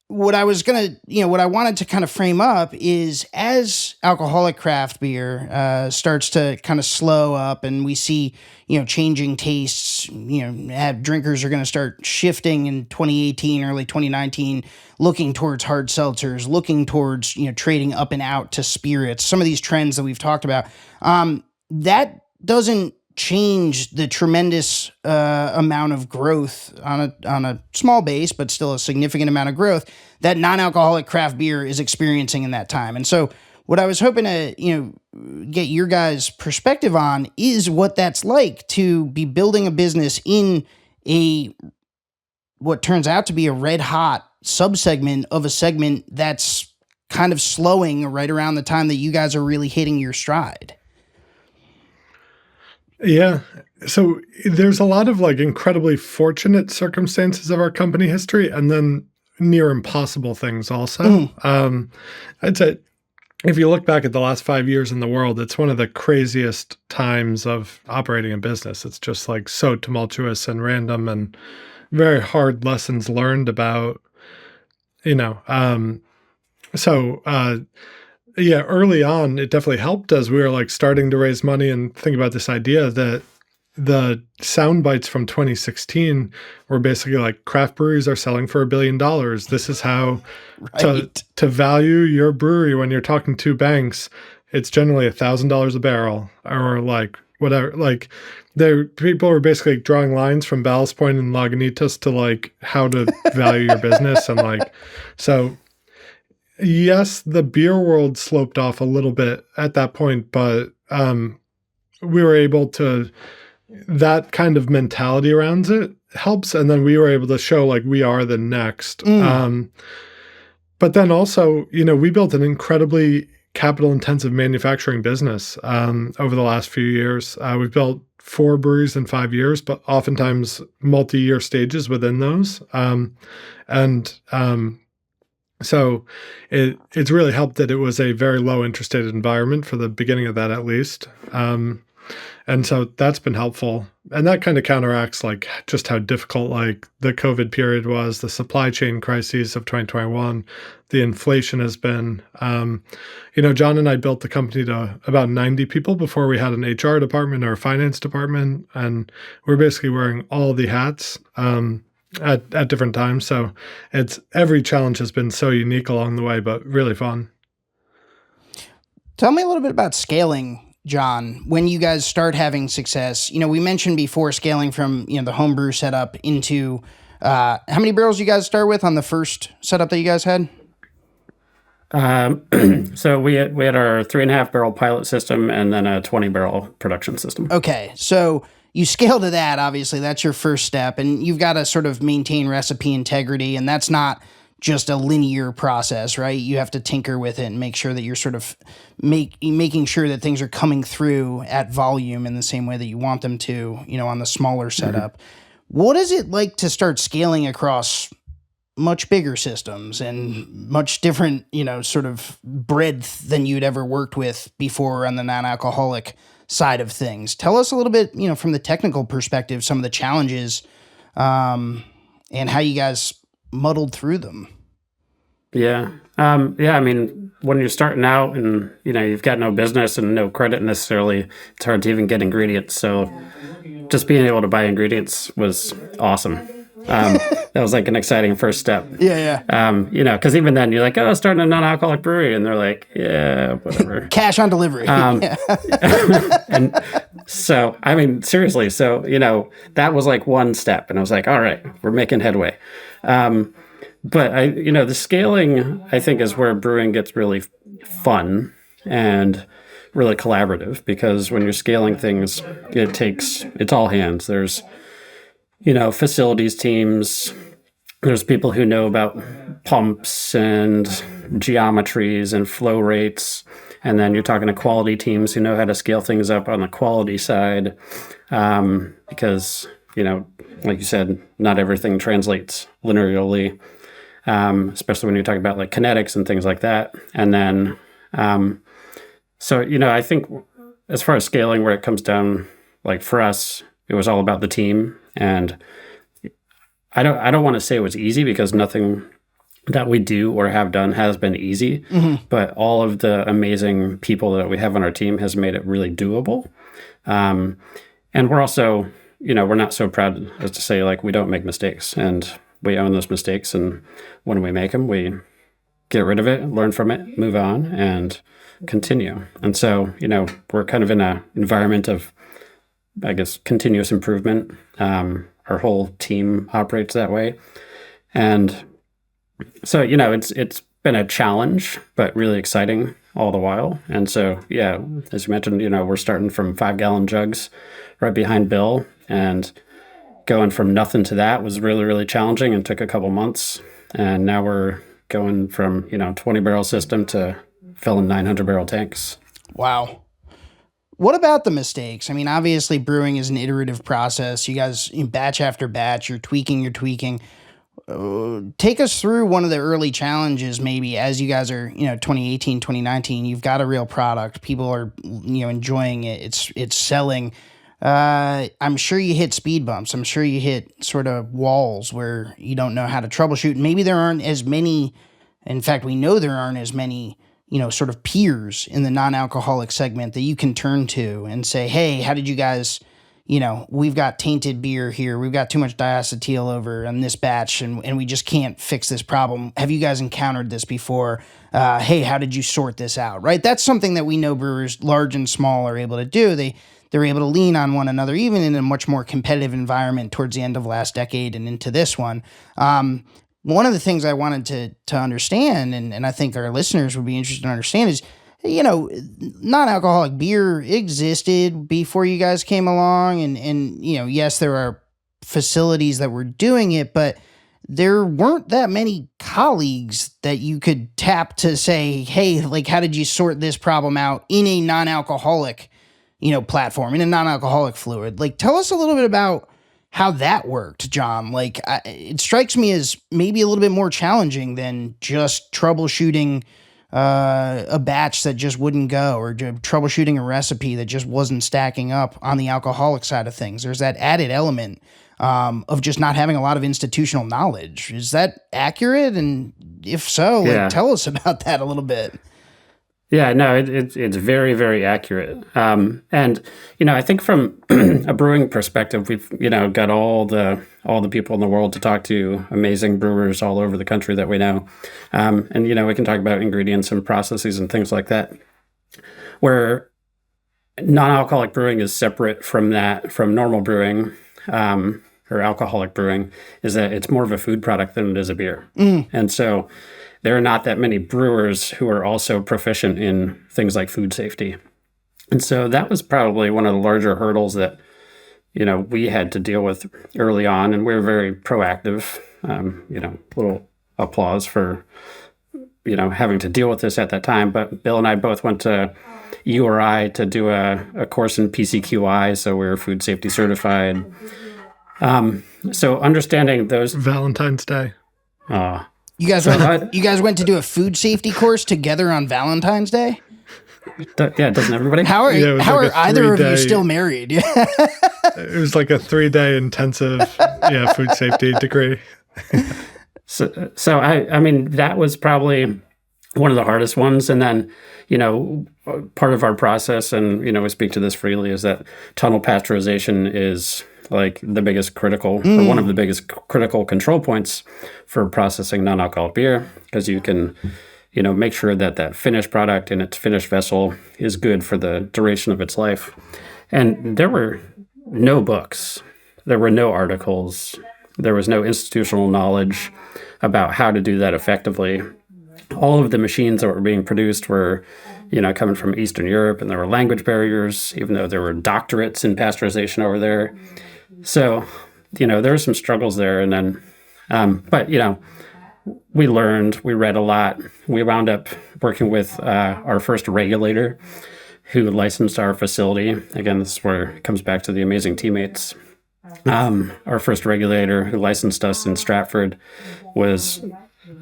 what I wanted to kind of frame up is, as alcoholic craft beer starts to kind of slow up, and we see, changing tastes, drinkers are going to start shifting in 2018, early 2019, looking towards hard seltzers, looking towards, trading up and out to spirits, some of these trends that we've talked about. That doesn't change the tremendous amount of growth on a small base, but still a significant amount of growth that non-alcoholic craft beer is experiencing in that time. And so what I was hoping to get your guys' perspective on is what that's like to be building a business in what turns out to be a red hot subsegment of a segment that's kind of slowing right around the time that you guys are really hitting your stride. Yeah. So there's a lot of incredibly fortunate circumstances of our company history, and then near impossible things also. I'd say if you look back at the last 5 years in the world, it's one of the craziest times of operating a business. It's just so tumultuous and random, and very hard lessons learned about, yeah, early on, it definitely helped as we were starting to raise money and think about this idea that the sound bites from 2016 were basically craft breweries are selling for $1 billion. This is how to value your brewery when you're talking to banks. It's generally $1,000 a barrel, or whatever. People were basically drawing lines from Ballast Point and Lagunitas to how to value your business, and so. Yes, the beer world sloped off a little bit at that point, but we were able to, that kind of mentality around it helps. And then we were able to show we are the next. But then also, we built an incredibly capital intensive manufacturing business over the last few years. We've built 4 breweries in 5 years, but oftentimes multi-year stages within those. So it's really helped that it was a very low interest rate environment for the beginning of that, at least. And so that's been helpful. And that kind of counteracts just how difficult the COVID period was, the supply chain crises of 2021, the inflation has been. John and I built the company to about 90 people before we had an HR department or a finance department. And we're basically wearing all the hats. At different times. So every challenge has been so unique along the way, but really fun. Tell me a little bit about scaling, John, when you guys start having success. We mentioned before scaling from, the homebrew setup into, how many barrels you guys start with on the first setup that you guys had? So we had our 3.5 barrel pilot system and then a 20 barrel production system. Okay. So you scale to that, obviously, that's your first step, and you've got to sort of maintain recipe integrity, and that's not just a linear process, right? You have to tinker with it and make sure that you're sort of making sure that things are coming through at volume in the same way that you want them to, on the smaller setup. What is it like to start scaling across much bigger systems and much different, sort of breadth than you'd ever worked with before on the non-alcoholic side of things? Tell us a little bit, from the technical perspective, some of the challenges, and how you guys muddled through them. Yeah. I mean, when you're starting out and, you've got no business and no credit necessarily, it's hard to even get ingredients. So just being able to buy ingredients was awesome. That was like an exciting first step. Yeah. Because even then you're like, oh, starting a non-alcoholic brewery. And they're like, yeah, whatever. Cash on delivery. And so, I mean, seriously. So, that was like one step. And I was like, all right, we're making headway. But the scaling, I think, is where brewing gets really fun and really collaborative, because when you're scaling things, it's all hands. There's, facilities teams, there's people who know about pumps and geometries and flow rates. And then you're talking to quality teams who know how to scale things up on the quality side. Because, like you said, not everything translates linearly. Especially when you're talking about like kinetics and things like that. And then, I think as far as scaling, where it comes down, like for us, it was all about the team. And I don't want to say it was easy, because nothing that we do or have done has been easy, but all of the amazing people that we have on our team has made it really doable. And we're also, we're not so proud as to say like we don't make mistakes, and we own those mistakes, and when we make them, we get rid of it, learn from it, move on, and continue. And so, we're kind of in an environment of, I guess, continuous improvement. Our whole team operates that way. And so, it's been a challenge, but really exciting all the while. And so, yeah, as you mentioned, we're starting from 5-gallon jugs right behind Bill, and going from nothing to that was really, really challenging and took a couple months. And now we're going from, 20-barrel system to filling 900-barrel tanks. Wow. What about the mistakes? I mean, obviously brewing is an iterative process. You guys, batch after batch, you're tweaking. Take us through one of the early challenges, maybe, as you guys are, 2018, 2019, you've got a real product. People are, enjoying it. It's selling. I'm sure you hit speed bumps. I'm sure you hit sort of walls where you don't know how to troubleshoot. Maybe there aren't as many. In fact, we know there aren't as many, sort of peers in the non-alcoholic segment that you can turn to and say, hey, how did you guys, we've got tainted beer here. We've got too much diacetyl over in this batch, and we just can't fix this problem. Have you guys encountered this before? Hey, how did you sort this out? Right? That's something that we know brewers, large and small, are able to do. They're able to lean on one another, even in a much more competitive environment towards the end of last decade and into this one. One of the things I wanted to understand, and I think our listeners would be interested to understand, is, non-alcoholic beer existed before you guys came along. And yes, there are facilities that were doing it, but there weren't that many colleagues that you could tap to say, hey, like, how did you sort this problem out in a non-alcoholic platform, in a non-alcoholic fluid? Like, tell us a little bit about how that worked, John. Like, it strikes me as maybe a little bit more challenging than just troubleshooting a batch that just wouldn't go, or troubleshooting a recipe that just wasn't stacking up on the alcoholic side of things. There's that added element of just not having a lot of institutional knowledge. Is that accurate? And if so, tell us about that a little bit. Yeah, no, it's very, very accurate. And, I think from a brewing perspective, we've, got all the people in the world to talk to, amazing brewers all over the country that we know. And, we can talk about ingredients and processes and things like that, where non-alcoholic brewing is separate from that, from normal brewing, or alcoholic brewing, is that it's more of a food product than it is a beer. And so there are not that many brewers who are also proficient in things like food safety. And so that was probably one of the larger hurdles that, we had to deal with early on, and we were very proactive. Little applause for, having to deal with this at that time. But Bill and I both went to URI to do a course in PCQI, so we were food safety certified. So understanding those Valentine's Day. You guys went to do a food safety course together on Valentine's Day? Yeah, doesn't everybody? How are either of you still married? It was like a 3-day intensive food safety degree. So I mean, that was probably one of the hardest ones. And then, part of our process, and, we speak to this freely, is that tunnel pasteurization is like the biggest critical, or one of the biggest critical control points for processing non-alcoholic beer, because you can, make sure that finished product in its finished vessel is good for the duration of its life. And there were no books, there were no articles, there was no institutional knowledge about how to do that effectively. All of the machines that were being produced were, coming from Eastern Europe, and there were language barriers, even though there were doctorates in pasteurization over there. So, there were some struggles there. And then, but, we learned, we read a lot. We wound up working with our first regulator who licensed our facility. Again, this is where it comes back to the amazing teammates. Our first regulator who licensed us in Stratford was,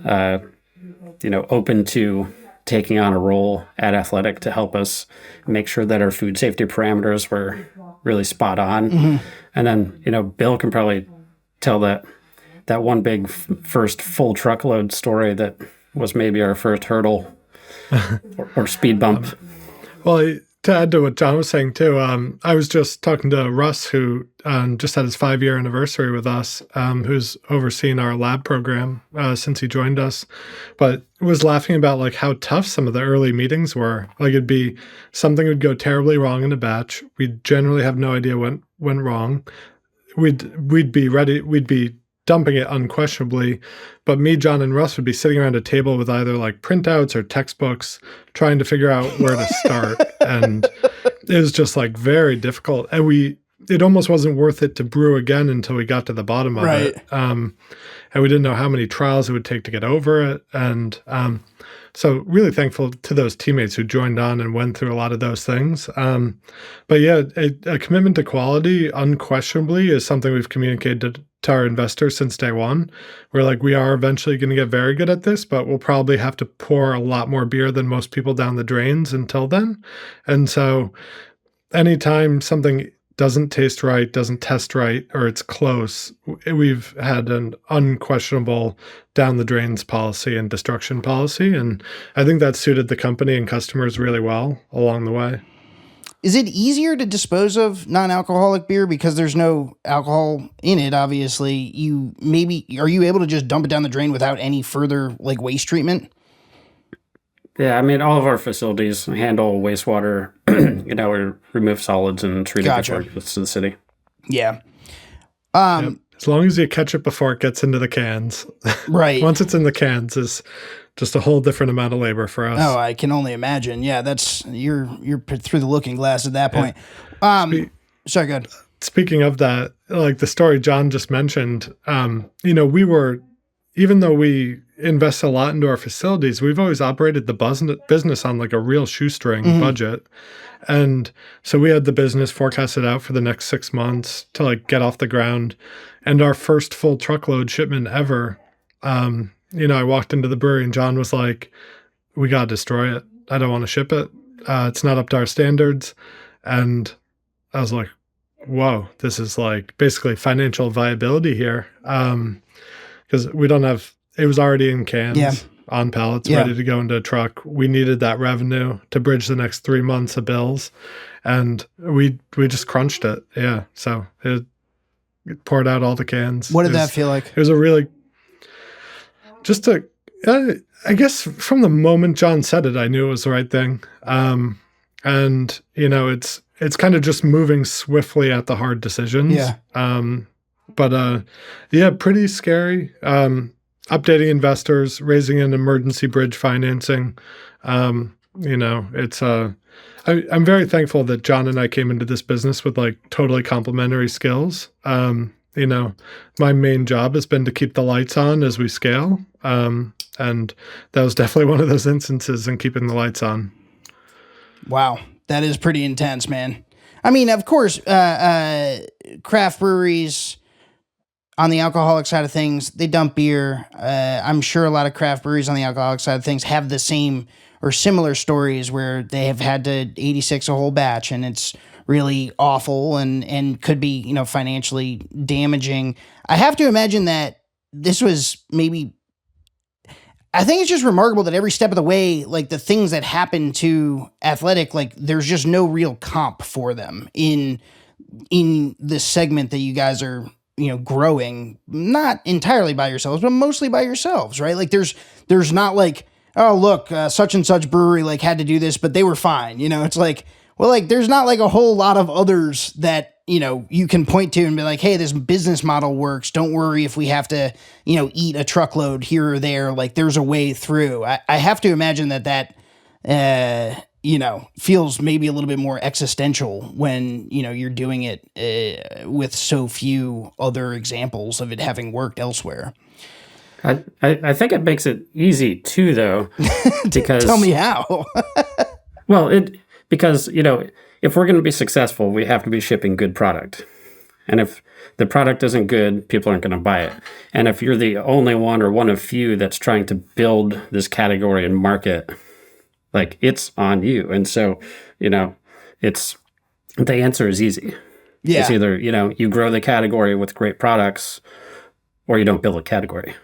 open to taking on a role at Athletic to help us make sure that our food safety parameters were really spot on. Mm-hmm. And then, Bill can probably tell that one big first full truckload story that was maybe our first hurdle or speed bump. Well, to add to what John was saying too, I was just talking to Russ, who just had his 5-year anniversary with us, who's overseen our lab program since he joined us, but was laughing about like how tough some of the early meetings were. Like it'd be something would go terribly wrong in a batch. We'd generally have no idea what went wrong. We'd be ready. We'd be dumping it unquestionably, but me, John, and Russ would be sitting around a table with either like printouts or textbooks trying to figure out where to start. And it was just like very difficult. And it almost wasn't worth it to brew again until we got to the bottom of it. And we didn't know how many trials it would take to get over it. And so really thankful to those teammates who joined on and went through a lot of those things. But yeah, a commitment to quality unquestionably is something we've communicated to our investors since day one. We're like, we are eventually going to get very good at this, but we'll probably have to pour a lot more beer than most people down the drains until then. And so anytime something doesn't taste right, doesn't test right, or it's close, we've had an unquestionable down the drains policy and destruction policy. And I think that suited the company and customers really well along the way. Is it easier to dispose of non-alcoholic beer because there's no alcohol in it? Obviously, are you able to just dump it down the drain without any further like waste treatment? Yeah, I mean, all of our facilities handle wastewater. We remove solids and treat it before it gets to the city. Yeah. Yep. As long as you catch it before it gets into the cans. Right. Once it's in the cans is just a whole different amount of labor for us. Oh, I can only imagine. Yeah, that's you're through the looking glass at that point. Sorry, go ahead. Speaking of that, like the story John just mentioned, we were, even though we invest a lot into our facilities, we've always operated the business on like a real shoestring budget. And so we had the business forecasted out for the next 6 months to like get off the ground. And our first full truckload shipment ever, I walked into the brewery and John was like, we got to destroy it. I don't want to ship it. It's not up to our standards. And I was like, whoa, this is like basically financial viability here. Because we don't have, it was already in cans on pallets, ready to go into a truck. We needed that revenue to bridge the next 3 months of bills. And we just crunched it. Yeah. So it poured out all the cans. What did that feel like? It was a really, I guess from the moment John said it, I knew it was the right thing. And it's kind of just moving swiftly at the hard decisions. Yeah. Pretty scary. Updating investors, raising an emergency bridge financing. It's I'm very thankful that John and I came into this business with like totally complementary skills. My main job has been to keep the lights on as we scale. And that was definitely one of those instances in keeping the lights on. Wow. That is pretty intense, man. I mean, of course, craft breweries on the alcoholic side of things, they dump beer. I'm sure a lot of craft breweries on the alcoholic side of things have the same or similar stories where they have had to 86 a whole batch and it's really awful and could be, financially damaging. I have to imagine that this was maybe, I think it's just remarkable that every step of the way, like the things that happen to Athletic, like there's just no real comp for them in the segment that you guys are, growing, not entirely by yourselves, but mostly by yourselves, right? Like there's not like, oh, look, such and such brewery like had to do this, but they were fine. It's like, well, like there's not like a whole lot of others that, you can point to and be like, hey, this business model works. Don't worry if we have to, eat a truckload here or there. Like there's a way through. I have to imagine that feels maybe a little bit more existential when, you're doing it with so few other examples of it having worked elsewhere. I think it makes it easy too, though, because tell me how. Well, because if we're going to be successful, we have to be shipping good product, and if the product isn't good, people aren't going to buy it. And if you're the only one or one of few that's trying to build this category and market, like it's on you. And so, it's the answer is easy. Yeah. It's either you grow the category with great products, or you don't build a category.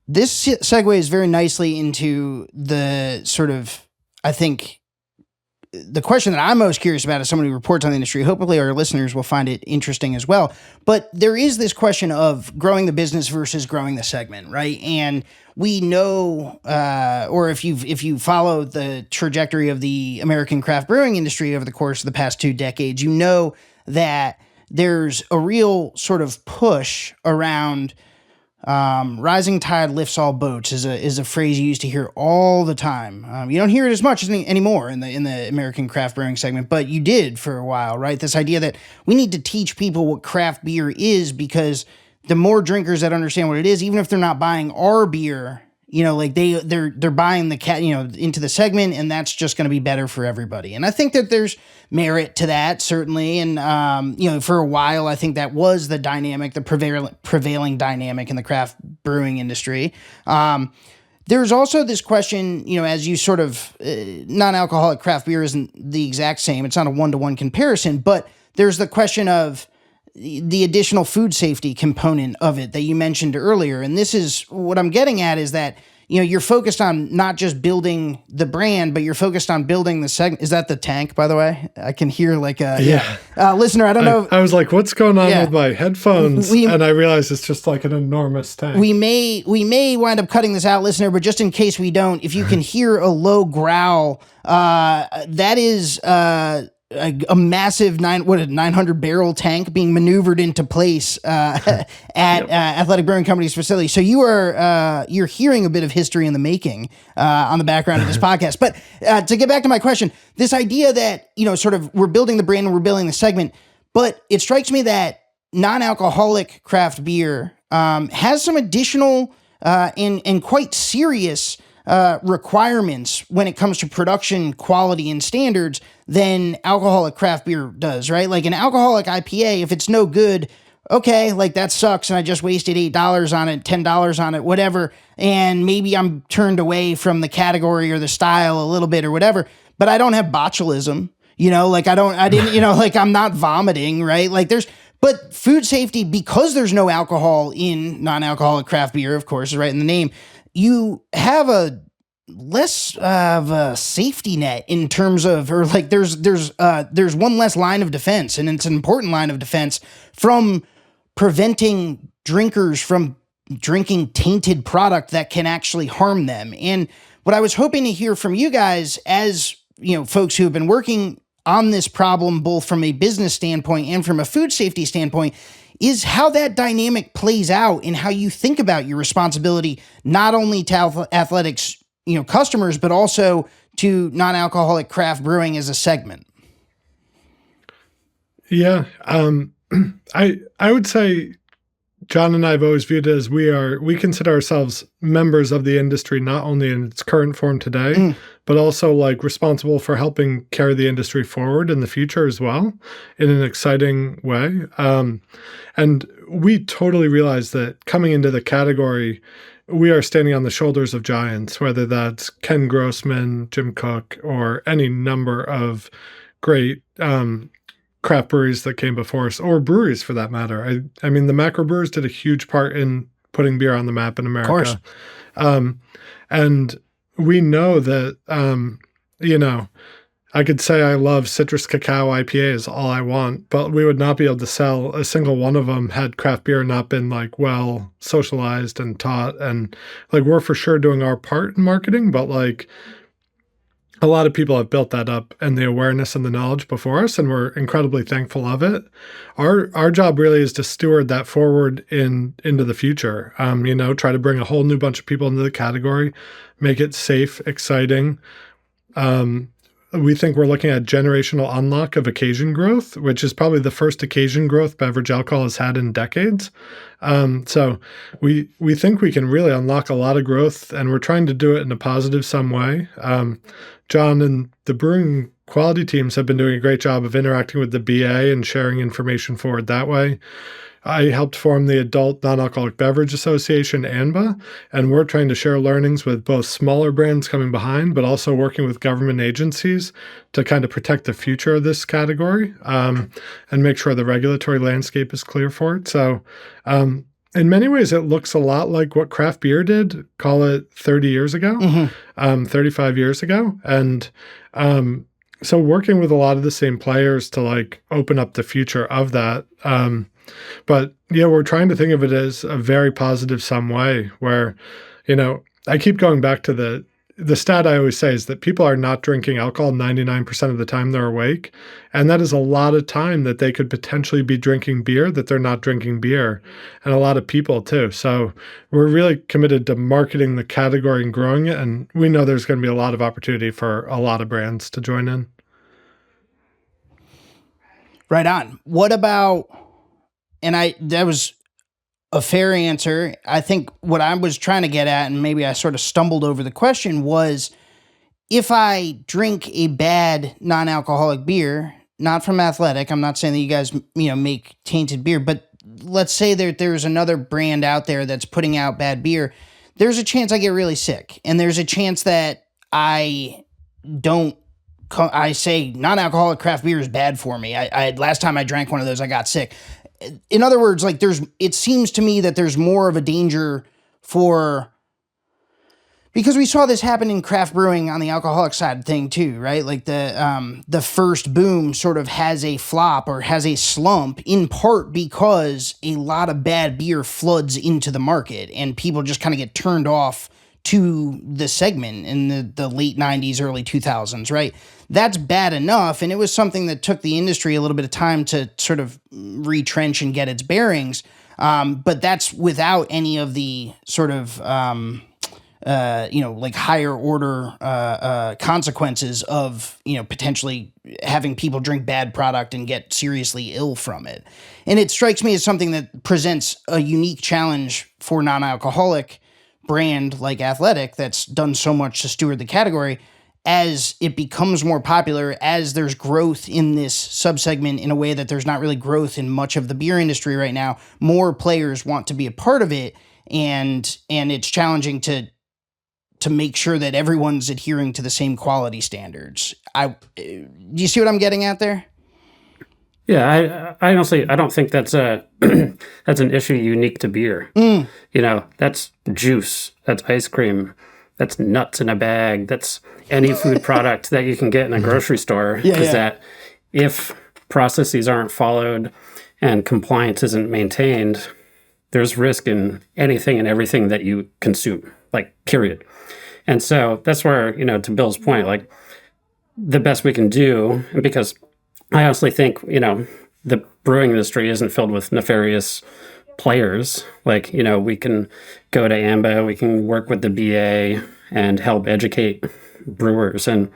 This segues very nicely into the sort of, I think, the question that I'm most curious about as someone who reports on the industry. Hopefully our listeners will find it interesting as well. But there is this question of growing the business versus growing the segment, right? And we know, or if you follow the trajectory of the American craft brewing industry over the course of the past 2 decades, you know that there's a real sort of push around rising tide lifts all boats is a phrase you used to hear all the time. You don't hear it as much anymore in the American craft brewing segment, but you did for a while, right? This idea that we need to teach people what craft beer is, because the more drinkers that understand what it is, even if they're not buying our beer, like they're buying the into the segment, and that's just going to be better for everybody. And I think that there's merit to that, certainly. And for a while, I think that was the dynamic, the prevailing dynamic in the craft brewing industry. There's also this question, as you sort of non-alcoholic craft beer isn't the exact same. It's not a one-to-one comparison, but there's the question of the additional food safety component of it that you mentioned earlier. And this is what I'm getting at, is that, you're focused on not just building the brand, but you're focused on building the segment. Is that the tank, by the way? I can hear like listener, I don't know. I was like, what's going on with my headphones? And I realized it's just like an enormous tank. We may wind up cutting this out, listener, but just in case we don't, if you can hear a low growl, that is, a massive 900 barrel tank being maneuvered into place at Athletic Brewing Company's facility. So you're hearing a bit of history in the making on the background of this podcast. But to get back to my question, this idea that sort of we're building the brand and we're building the segment, but it strikes me that non-alcoholic craft beer has some additional and quite serious requirements when it comes to production quality and standards than alcoholic craft beer does, right? Like an alcoholic IPA, if it's no good, okay, like that sucks and I just wasted $8 on it, $10 on it, whatever, and maybe I'm turned away from the category or the style a little bit or whatever, but I don't have botulism, I'm not vomiting, right? But food safety, because there's no alcohol in non-alcoholic craft beer, of course, is right in the name, you have a less of a safety net in terms of, or like there's one less line of defense, and it's an important line of defense from preventing drinkers from drinking tainted product that can actually harm them. And what I was hoping to hear from you guys, as folks who have been working on this problem, both from a business standpoint and from a food safety standpoint, is how that dynamic plays out and how you think about your responsibility, not only to athletics, customers, but also to non-alcoholic craft brewing as a segment? Yeah. I would say John and I have always viewed it as we consider ourselves members of the industry, not only in its current form today, but also like responsible for helping carry the industry forward in the future as well in an exciting way. And we totally realize that coming into the category, we are standing on the shoulders of giants, whether that's Ken Grossman, Jim Koch, or any number of great craft breweries that came before us, or breweries for that matter. I mean, the macro brewers did a huge part in putting beer on the map in America. Of course. And we know that, I could say I love citrus cacao IPAs all I want, but we would not be able to sell a single one of them had craft beer not been like well socialized and taught. And like we're for sure doing our part in marketing, but like a lot of people have built that up and the awareness and the knowledge before us, and we're incredibly thankful of it. Our job really is to steward that forward into the future. Try to bring a whole new bunch of people into the category, make it safe, exciting. We think we're looking at generational unlock of occasion growth, which is probably the first occasion growth beverage alcohol has had in decades. So we think we can really unlock a lot of growth, and we're trying to do it in a positive some way. John and the brewing quality teams have been doing a great job of interacting with the BA and sharing information forward that way. I helped form the Adult Non-Alcoholic Beverage Association, ANBA, and we're trying to share learnings with both smaller brands coming behind, but also working with government agencies to kind of protect the future of this category and make sure the regulatory landscape is clear for it. So in many ways, it looks a lot like what craft beer did, call it 30 years ago, 35 years ago. And so working with a lot of the same players to like open up the future of that. But yeah, we're trying to think of it as a very positive some way where, I keep going back to the stat I always say is that people are not drinking alcohol 99% of the time they're awake. And that is a lot of time that they could potentially be drinking beer that they're not drinking beer, and a lot of people too. So we're really committed to marketing the category and growing it. And we know there's going to be a lot of opportunity for a lot of brands to join in. Right on. What about, that was a fair answer. I think what I was trying to get at, and maybe I sort of stumbled over the question, was if I drink a bad non-alcoholic beer, not from Athletic, I'm not saying that you guys, make tainted beer, but let's say that there's another brand out there that's putting out bad beer, there's a chance I get really sick. And there's a chance that I say non-alcoholic craft beer is bad for me. I last time I drank one of those, I got sick. In other words, like it seems to me that there's more of a danger because we saw this happen in craft brewing on the alcoholic side thing too, right? Like the first boom sort of has a flop or has a slump in part because a lot of bad beer floods into the market and people just kind of get turned off to the segment in the late 90s, early 2000s, right? That's bad enough, and it was something that took the industry a little bit of time to sort of retrench and get its bearings, but that's without any of the sort of, like higher order consequences of, potentially having people drink bad product and get seriously ill from it. And it strikes me as something that presents a unique challenge for non-alcoholic brand like Athletic that's done so much to steward the category. As it becomes more popular, as there's growth in this subsegment in a way that there's not really growth in much of the beer industry right now, more players want to be a part of it, and it's challenging to make sure that everyone's adhering to the same quality standards. Do you see what I'm getting at there? Yeah, I honestly, I don't think that's that's an issue unique to beer. That's juice, that's ice cream, that's nuts in a bag, that's any food product that you can get in a grocery store. That if processes aren't followed and compliance isn't maintained, there's risk in anything and everything that you consume, like period. And so that's where, to Bill's point, like the best we can do, because I honestly think, the brewing industry isn't filled with nefarious players. Like, we can go to AMBA, we can work with the BA and help educate brewers. And,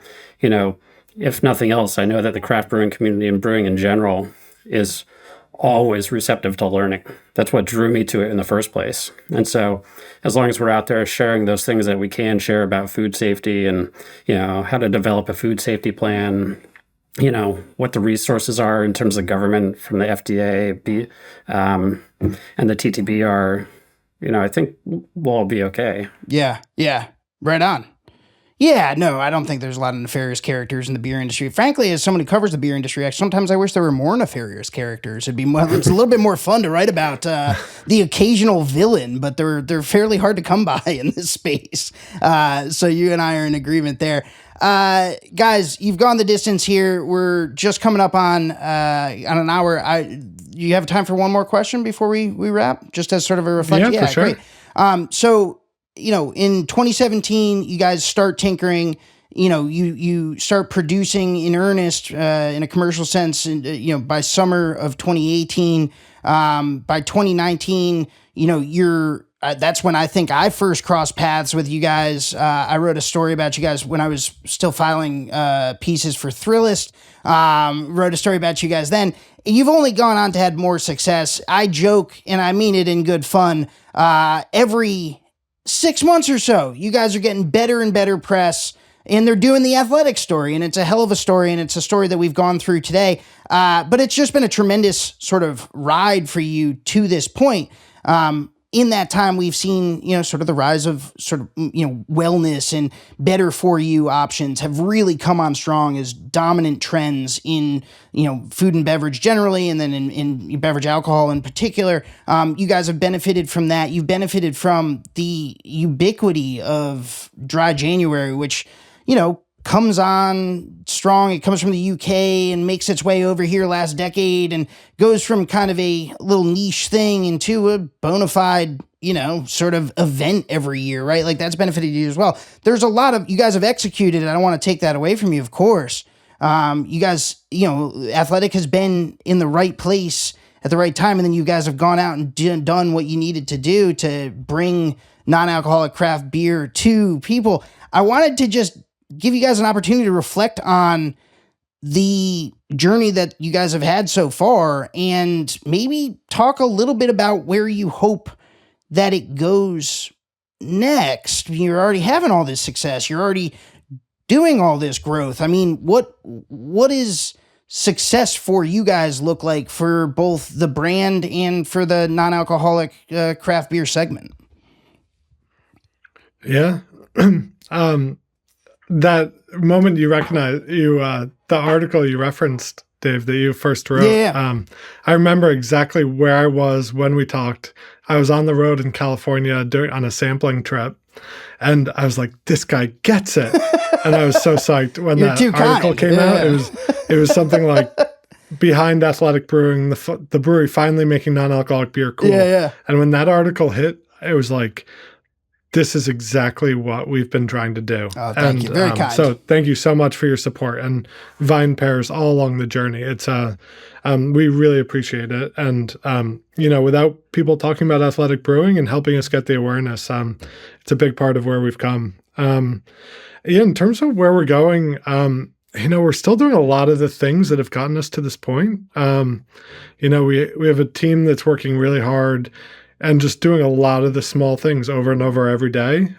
if nothing else, I know that the craft brewing community and brewing in general is always receptive to learning. That's what drew me to it in the first place. And so as long as we're out there sharing those things that we can share about food safety and, how to develop a food safety plan, what the resources are in terms of government from the FDA and the TTB I think we'll all be okay. Yeah. Right on. Yeah, no, I don't think there's a lot of nefarious characters in the beer industry. Frankly, as someone who covers the beer industry, sometimes I wish there were more nefarious characters. It's a little bit more fun to write about the occasional villain, but they're fairly hard to come by in this space. So you and I are in agreement there. Guys, you've gone the distance here. We're just coming up on an hour. You have time for one more question before we wrap? Just as sort of a reflection? Yeah, for sure. Great. So, in 2017, you guys start tinkering, you start producing in earnest, in a commercial sense, by summer of 2018, by 2019, that's when I think I first crossed paths with you guys. I wrote a story about you guys when I was still filing, pieces for Thrillist, wrote a story about you guys then. You've only gone on to have more success. I joke, and I mean it in good fun, every 6 months or so, you guys are getting better and better press, and they're doing the athletic story, and it's a hell of a story, and it's a story that we've gone through today. But it's just been a tremendous sort of ride for you to this point. In that time, we've seen, sort of the rise of sort of, wellness and better for you options have really come on strong as dominant trends in, food and beverage generally, and then in beverage alcohol in particular. You guys have benefited from that. You've benefited from the ubiquity of Dry January, which, comes on strong. It comes from the UK and makes its way over here last decade and goes from kind of a little niche thing into a bona fide, sort of event every year, right? Like that's benefited you as well. There's a lot of, you guys have executed, and I don't want to take that away from you, of course. You guys, Athletic has been in the right place at the right time. And then you guys have gone out and done what you needed to do to bring non-alcoholic craft beer to people. I wanted to just give you guys an opportunity to reflect on the journey that you guys have had so far and maybe talk a little bit about where you hope that it goes next. You're already having all this success. You're already doing all this growth. I mean, what is success for you guys look like for both the brand and for the non-alcoholic craft beer segment? Yeah. That moment you recognize, the article you referenced, Dave, that you first wrote. Yeah. I remember exactly where I was when we talked. I was on the road in California on a sampling trip, and I was like, "This guy gets it," and I was so psyched when that article came out. It was something like behind Athletic Brewing, the brewery finally making non-alcoholic beer cool. Yeah. And when that article hit, it was like, this is exactly what we've been trying to do. Oh, thank you. Very kind. So thank you so much for your support and Vine pairs all along the journey. It's we really appreciate it. And, without people talking about Athletic Brewing and helping us get the awareness, it's a big part of where we've come. In terms of where we're going, we're still doing a lot of the things that have gotten us to this point. We have a team that's working really hard and just doing a lot of the small things over and over every day.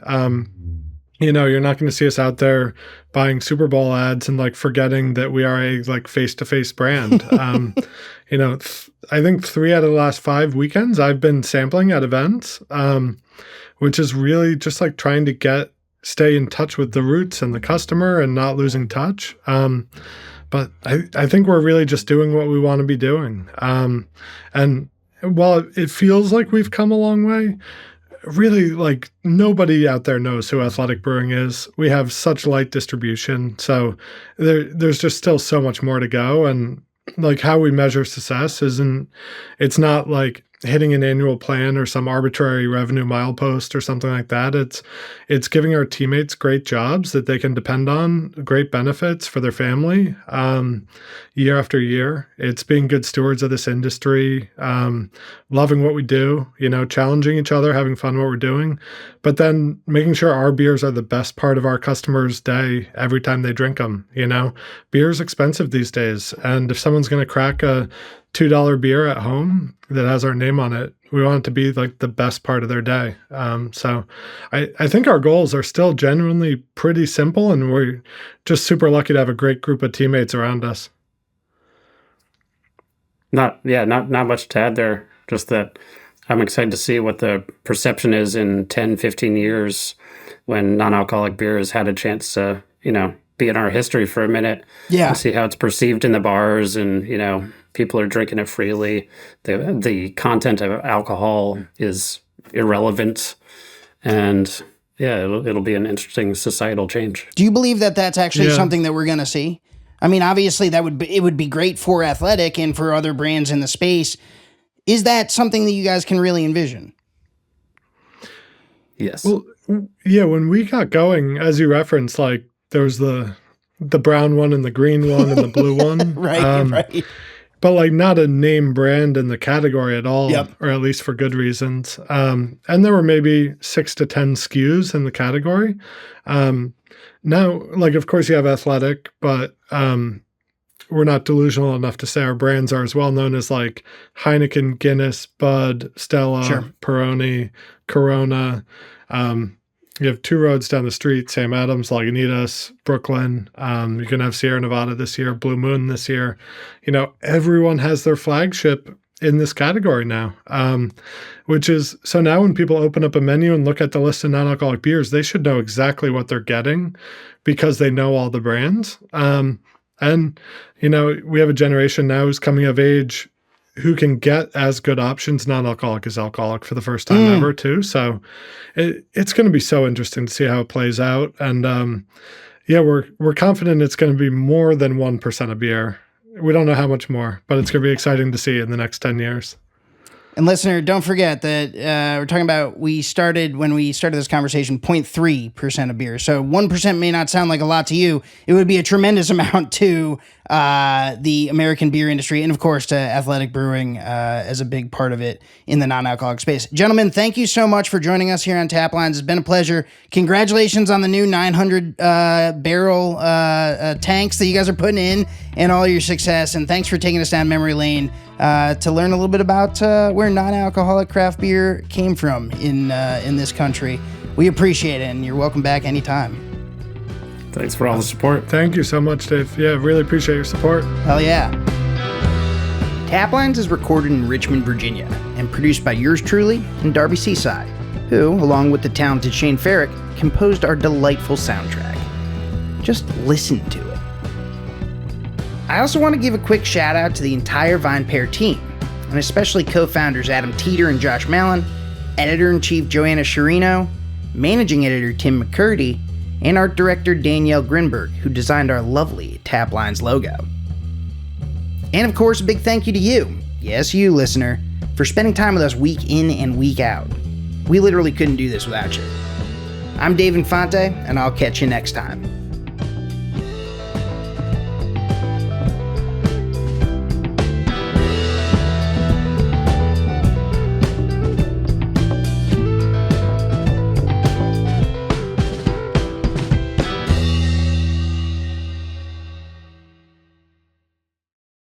You're not going to see us out there buying Super Bowl ads and forgetting that we are a face-to-face brand. I think 3 out of the last 5 weekends I've been sampling at events, which is really just trying to stay in touch with the roots and the customer and not losing touch. But I think we're really just doing what we want to be doing. And while it feels like we've come a long way, really, nobody out there knows who Athletic Brewing is. We have such light distribution, so there's just still so much more to go. And how we measure success it's not hitting an annual plan or some arbitrary revenue milepost or something like that. It's giving our teammates great jobs that they can depend on, great benefits for their family, year after year. It's being good stewards of this industry, loving what we do, challenging each other, having fun what we're doing, but then making sure our beers are the best part of our customers' day every time they drink them. Beer is expensive these days, and if someone's going to crack a $2 beer at home that has our name on it, we want it to be like the best part of their day. So I think our goals are still genuinely pretty simple, and we're just super lucky to have a great group of teammates around us. Not much to add there. Just that I'm excited to see what the perception is in 10, 15 years when non-alcoholic beer has had a chance to, be in our history for a minute. Yeah. And see how it's perceived in the bars, and, people are drinking it freely. The content of alcohol is irrelevant. And yeah, it'll be an interesting societal change. Do you believe that that's actually something that we're going to see? I mean, obviously it would be great for Athletic and for other brands in the space. Is that something that you guys can really envision? Yes. Well, yeah, when we got going, as you referenced, like there was the brown one and the green one and the blue one. Right. But like not a name brand in the category at all, Yep. or at least for good reasons. And there were maybe 6 to 10 SKUs in the category. Now, like, of course you have Athletic, but we're not delusional enough to say our brands are as well known as like Heineken, Guinness, Bud, Stella, Sure. Peroni, Corona. You have 2 roads down the street, Sam Adams, Lagunitas, Brooklyn. You're going to have Sierra Nevada this year, Blue Moon this year. Everyone has their flagship in this category now, which is, so now when people open up a menu and look at the list of non-alcoholic beers, they should know exactly what they're getting because they know all the brands. And, we have a generation now who's coming of age who can get as good options, non-alcoholic as alcoholic, for the first time ever too. So it's going to be so interesting to see how it plays out. And we're confident it's going to be more than 1% of beer. We don't know how much more, but it's going to be exciting to see in the next 10 years. And listener, don't forget that we're talking about, when we started this conversation, 0.3% of beer. So 1% may not sound like a lot to you. It would be a tremendous amount to the American beer industry, and of course to Athletic Brewing as a big part of it in the non-alcoholic space. Gentlemen, thank you so much for joining us here on Taplines. It's been a pleasure. Congratulations on the new 900 barrel tanks that you guys are putting in, and all your success. And thanks for taking us down memory lane to learn a little bit about where non-alcoholic craft beer came from in this country. We appreciate it, and you're welcome back anytime. Thanks for all the support. Thank you so much, Dave. Yeah, really appreciate your support. Hell yeah. Taplines is recorded in Richmond, Virginia, and produced by yours truly and Darby Seaside, who, along with the talented Shane Farrick, composed our delightful soundtrack. Just listen to it. I also want to give a quick shout out to the entire VinePair team, and especially co-founders Adam Teeter and Josh Mallon, editor-in-chief Joanna Sherino, managing editor Tim McCurdy, and art director Danielle Grinberg, who designed our lovely Taplines logo. And of course, a big thank you to you, yes, you listener, for spending time with us week in and week out. We literally couldn't do this without you. I'm Dave Infante, and I'll catch you next time.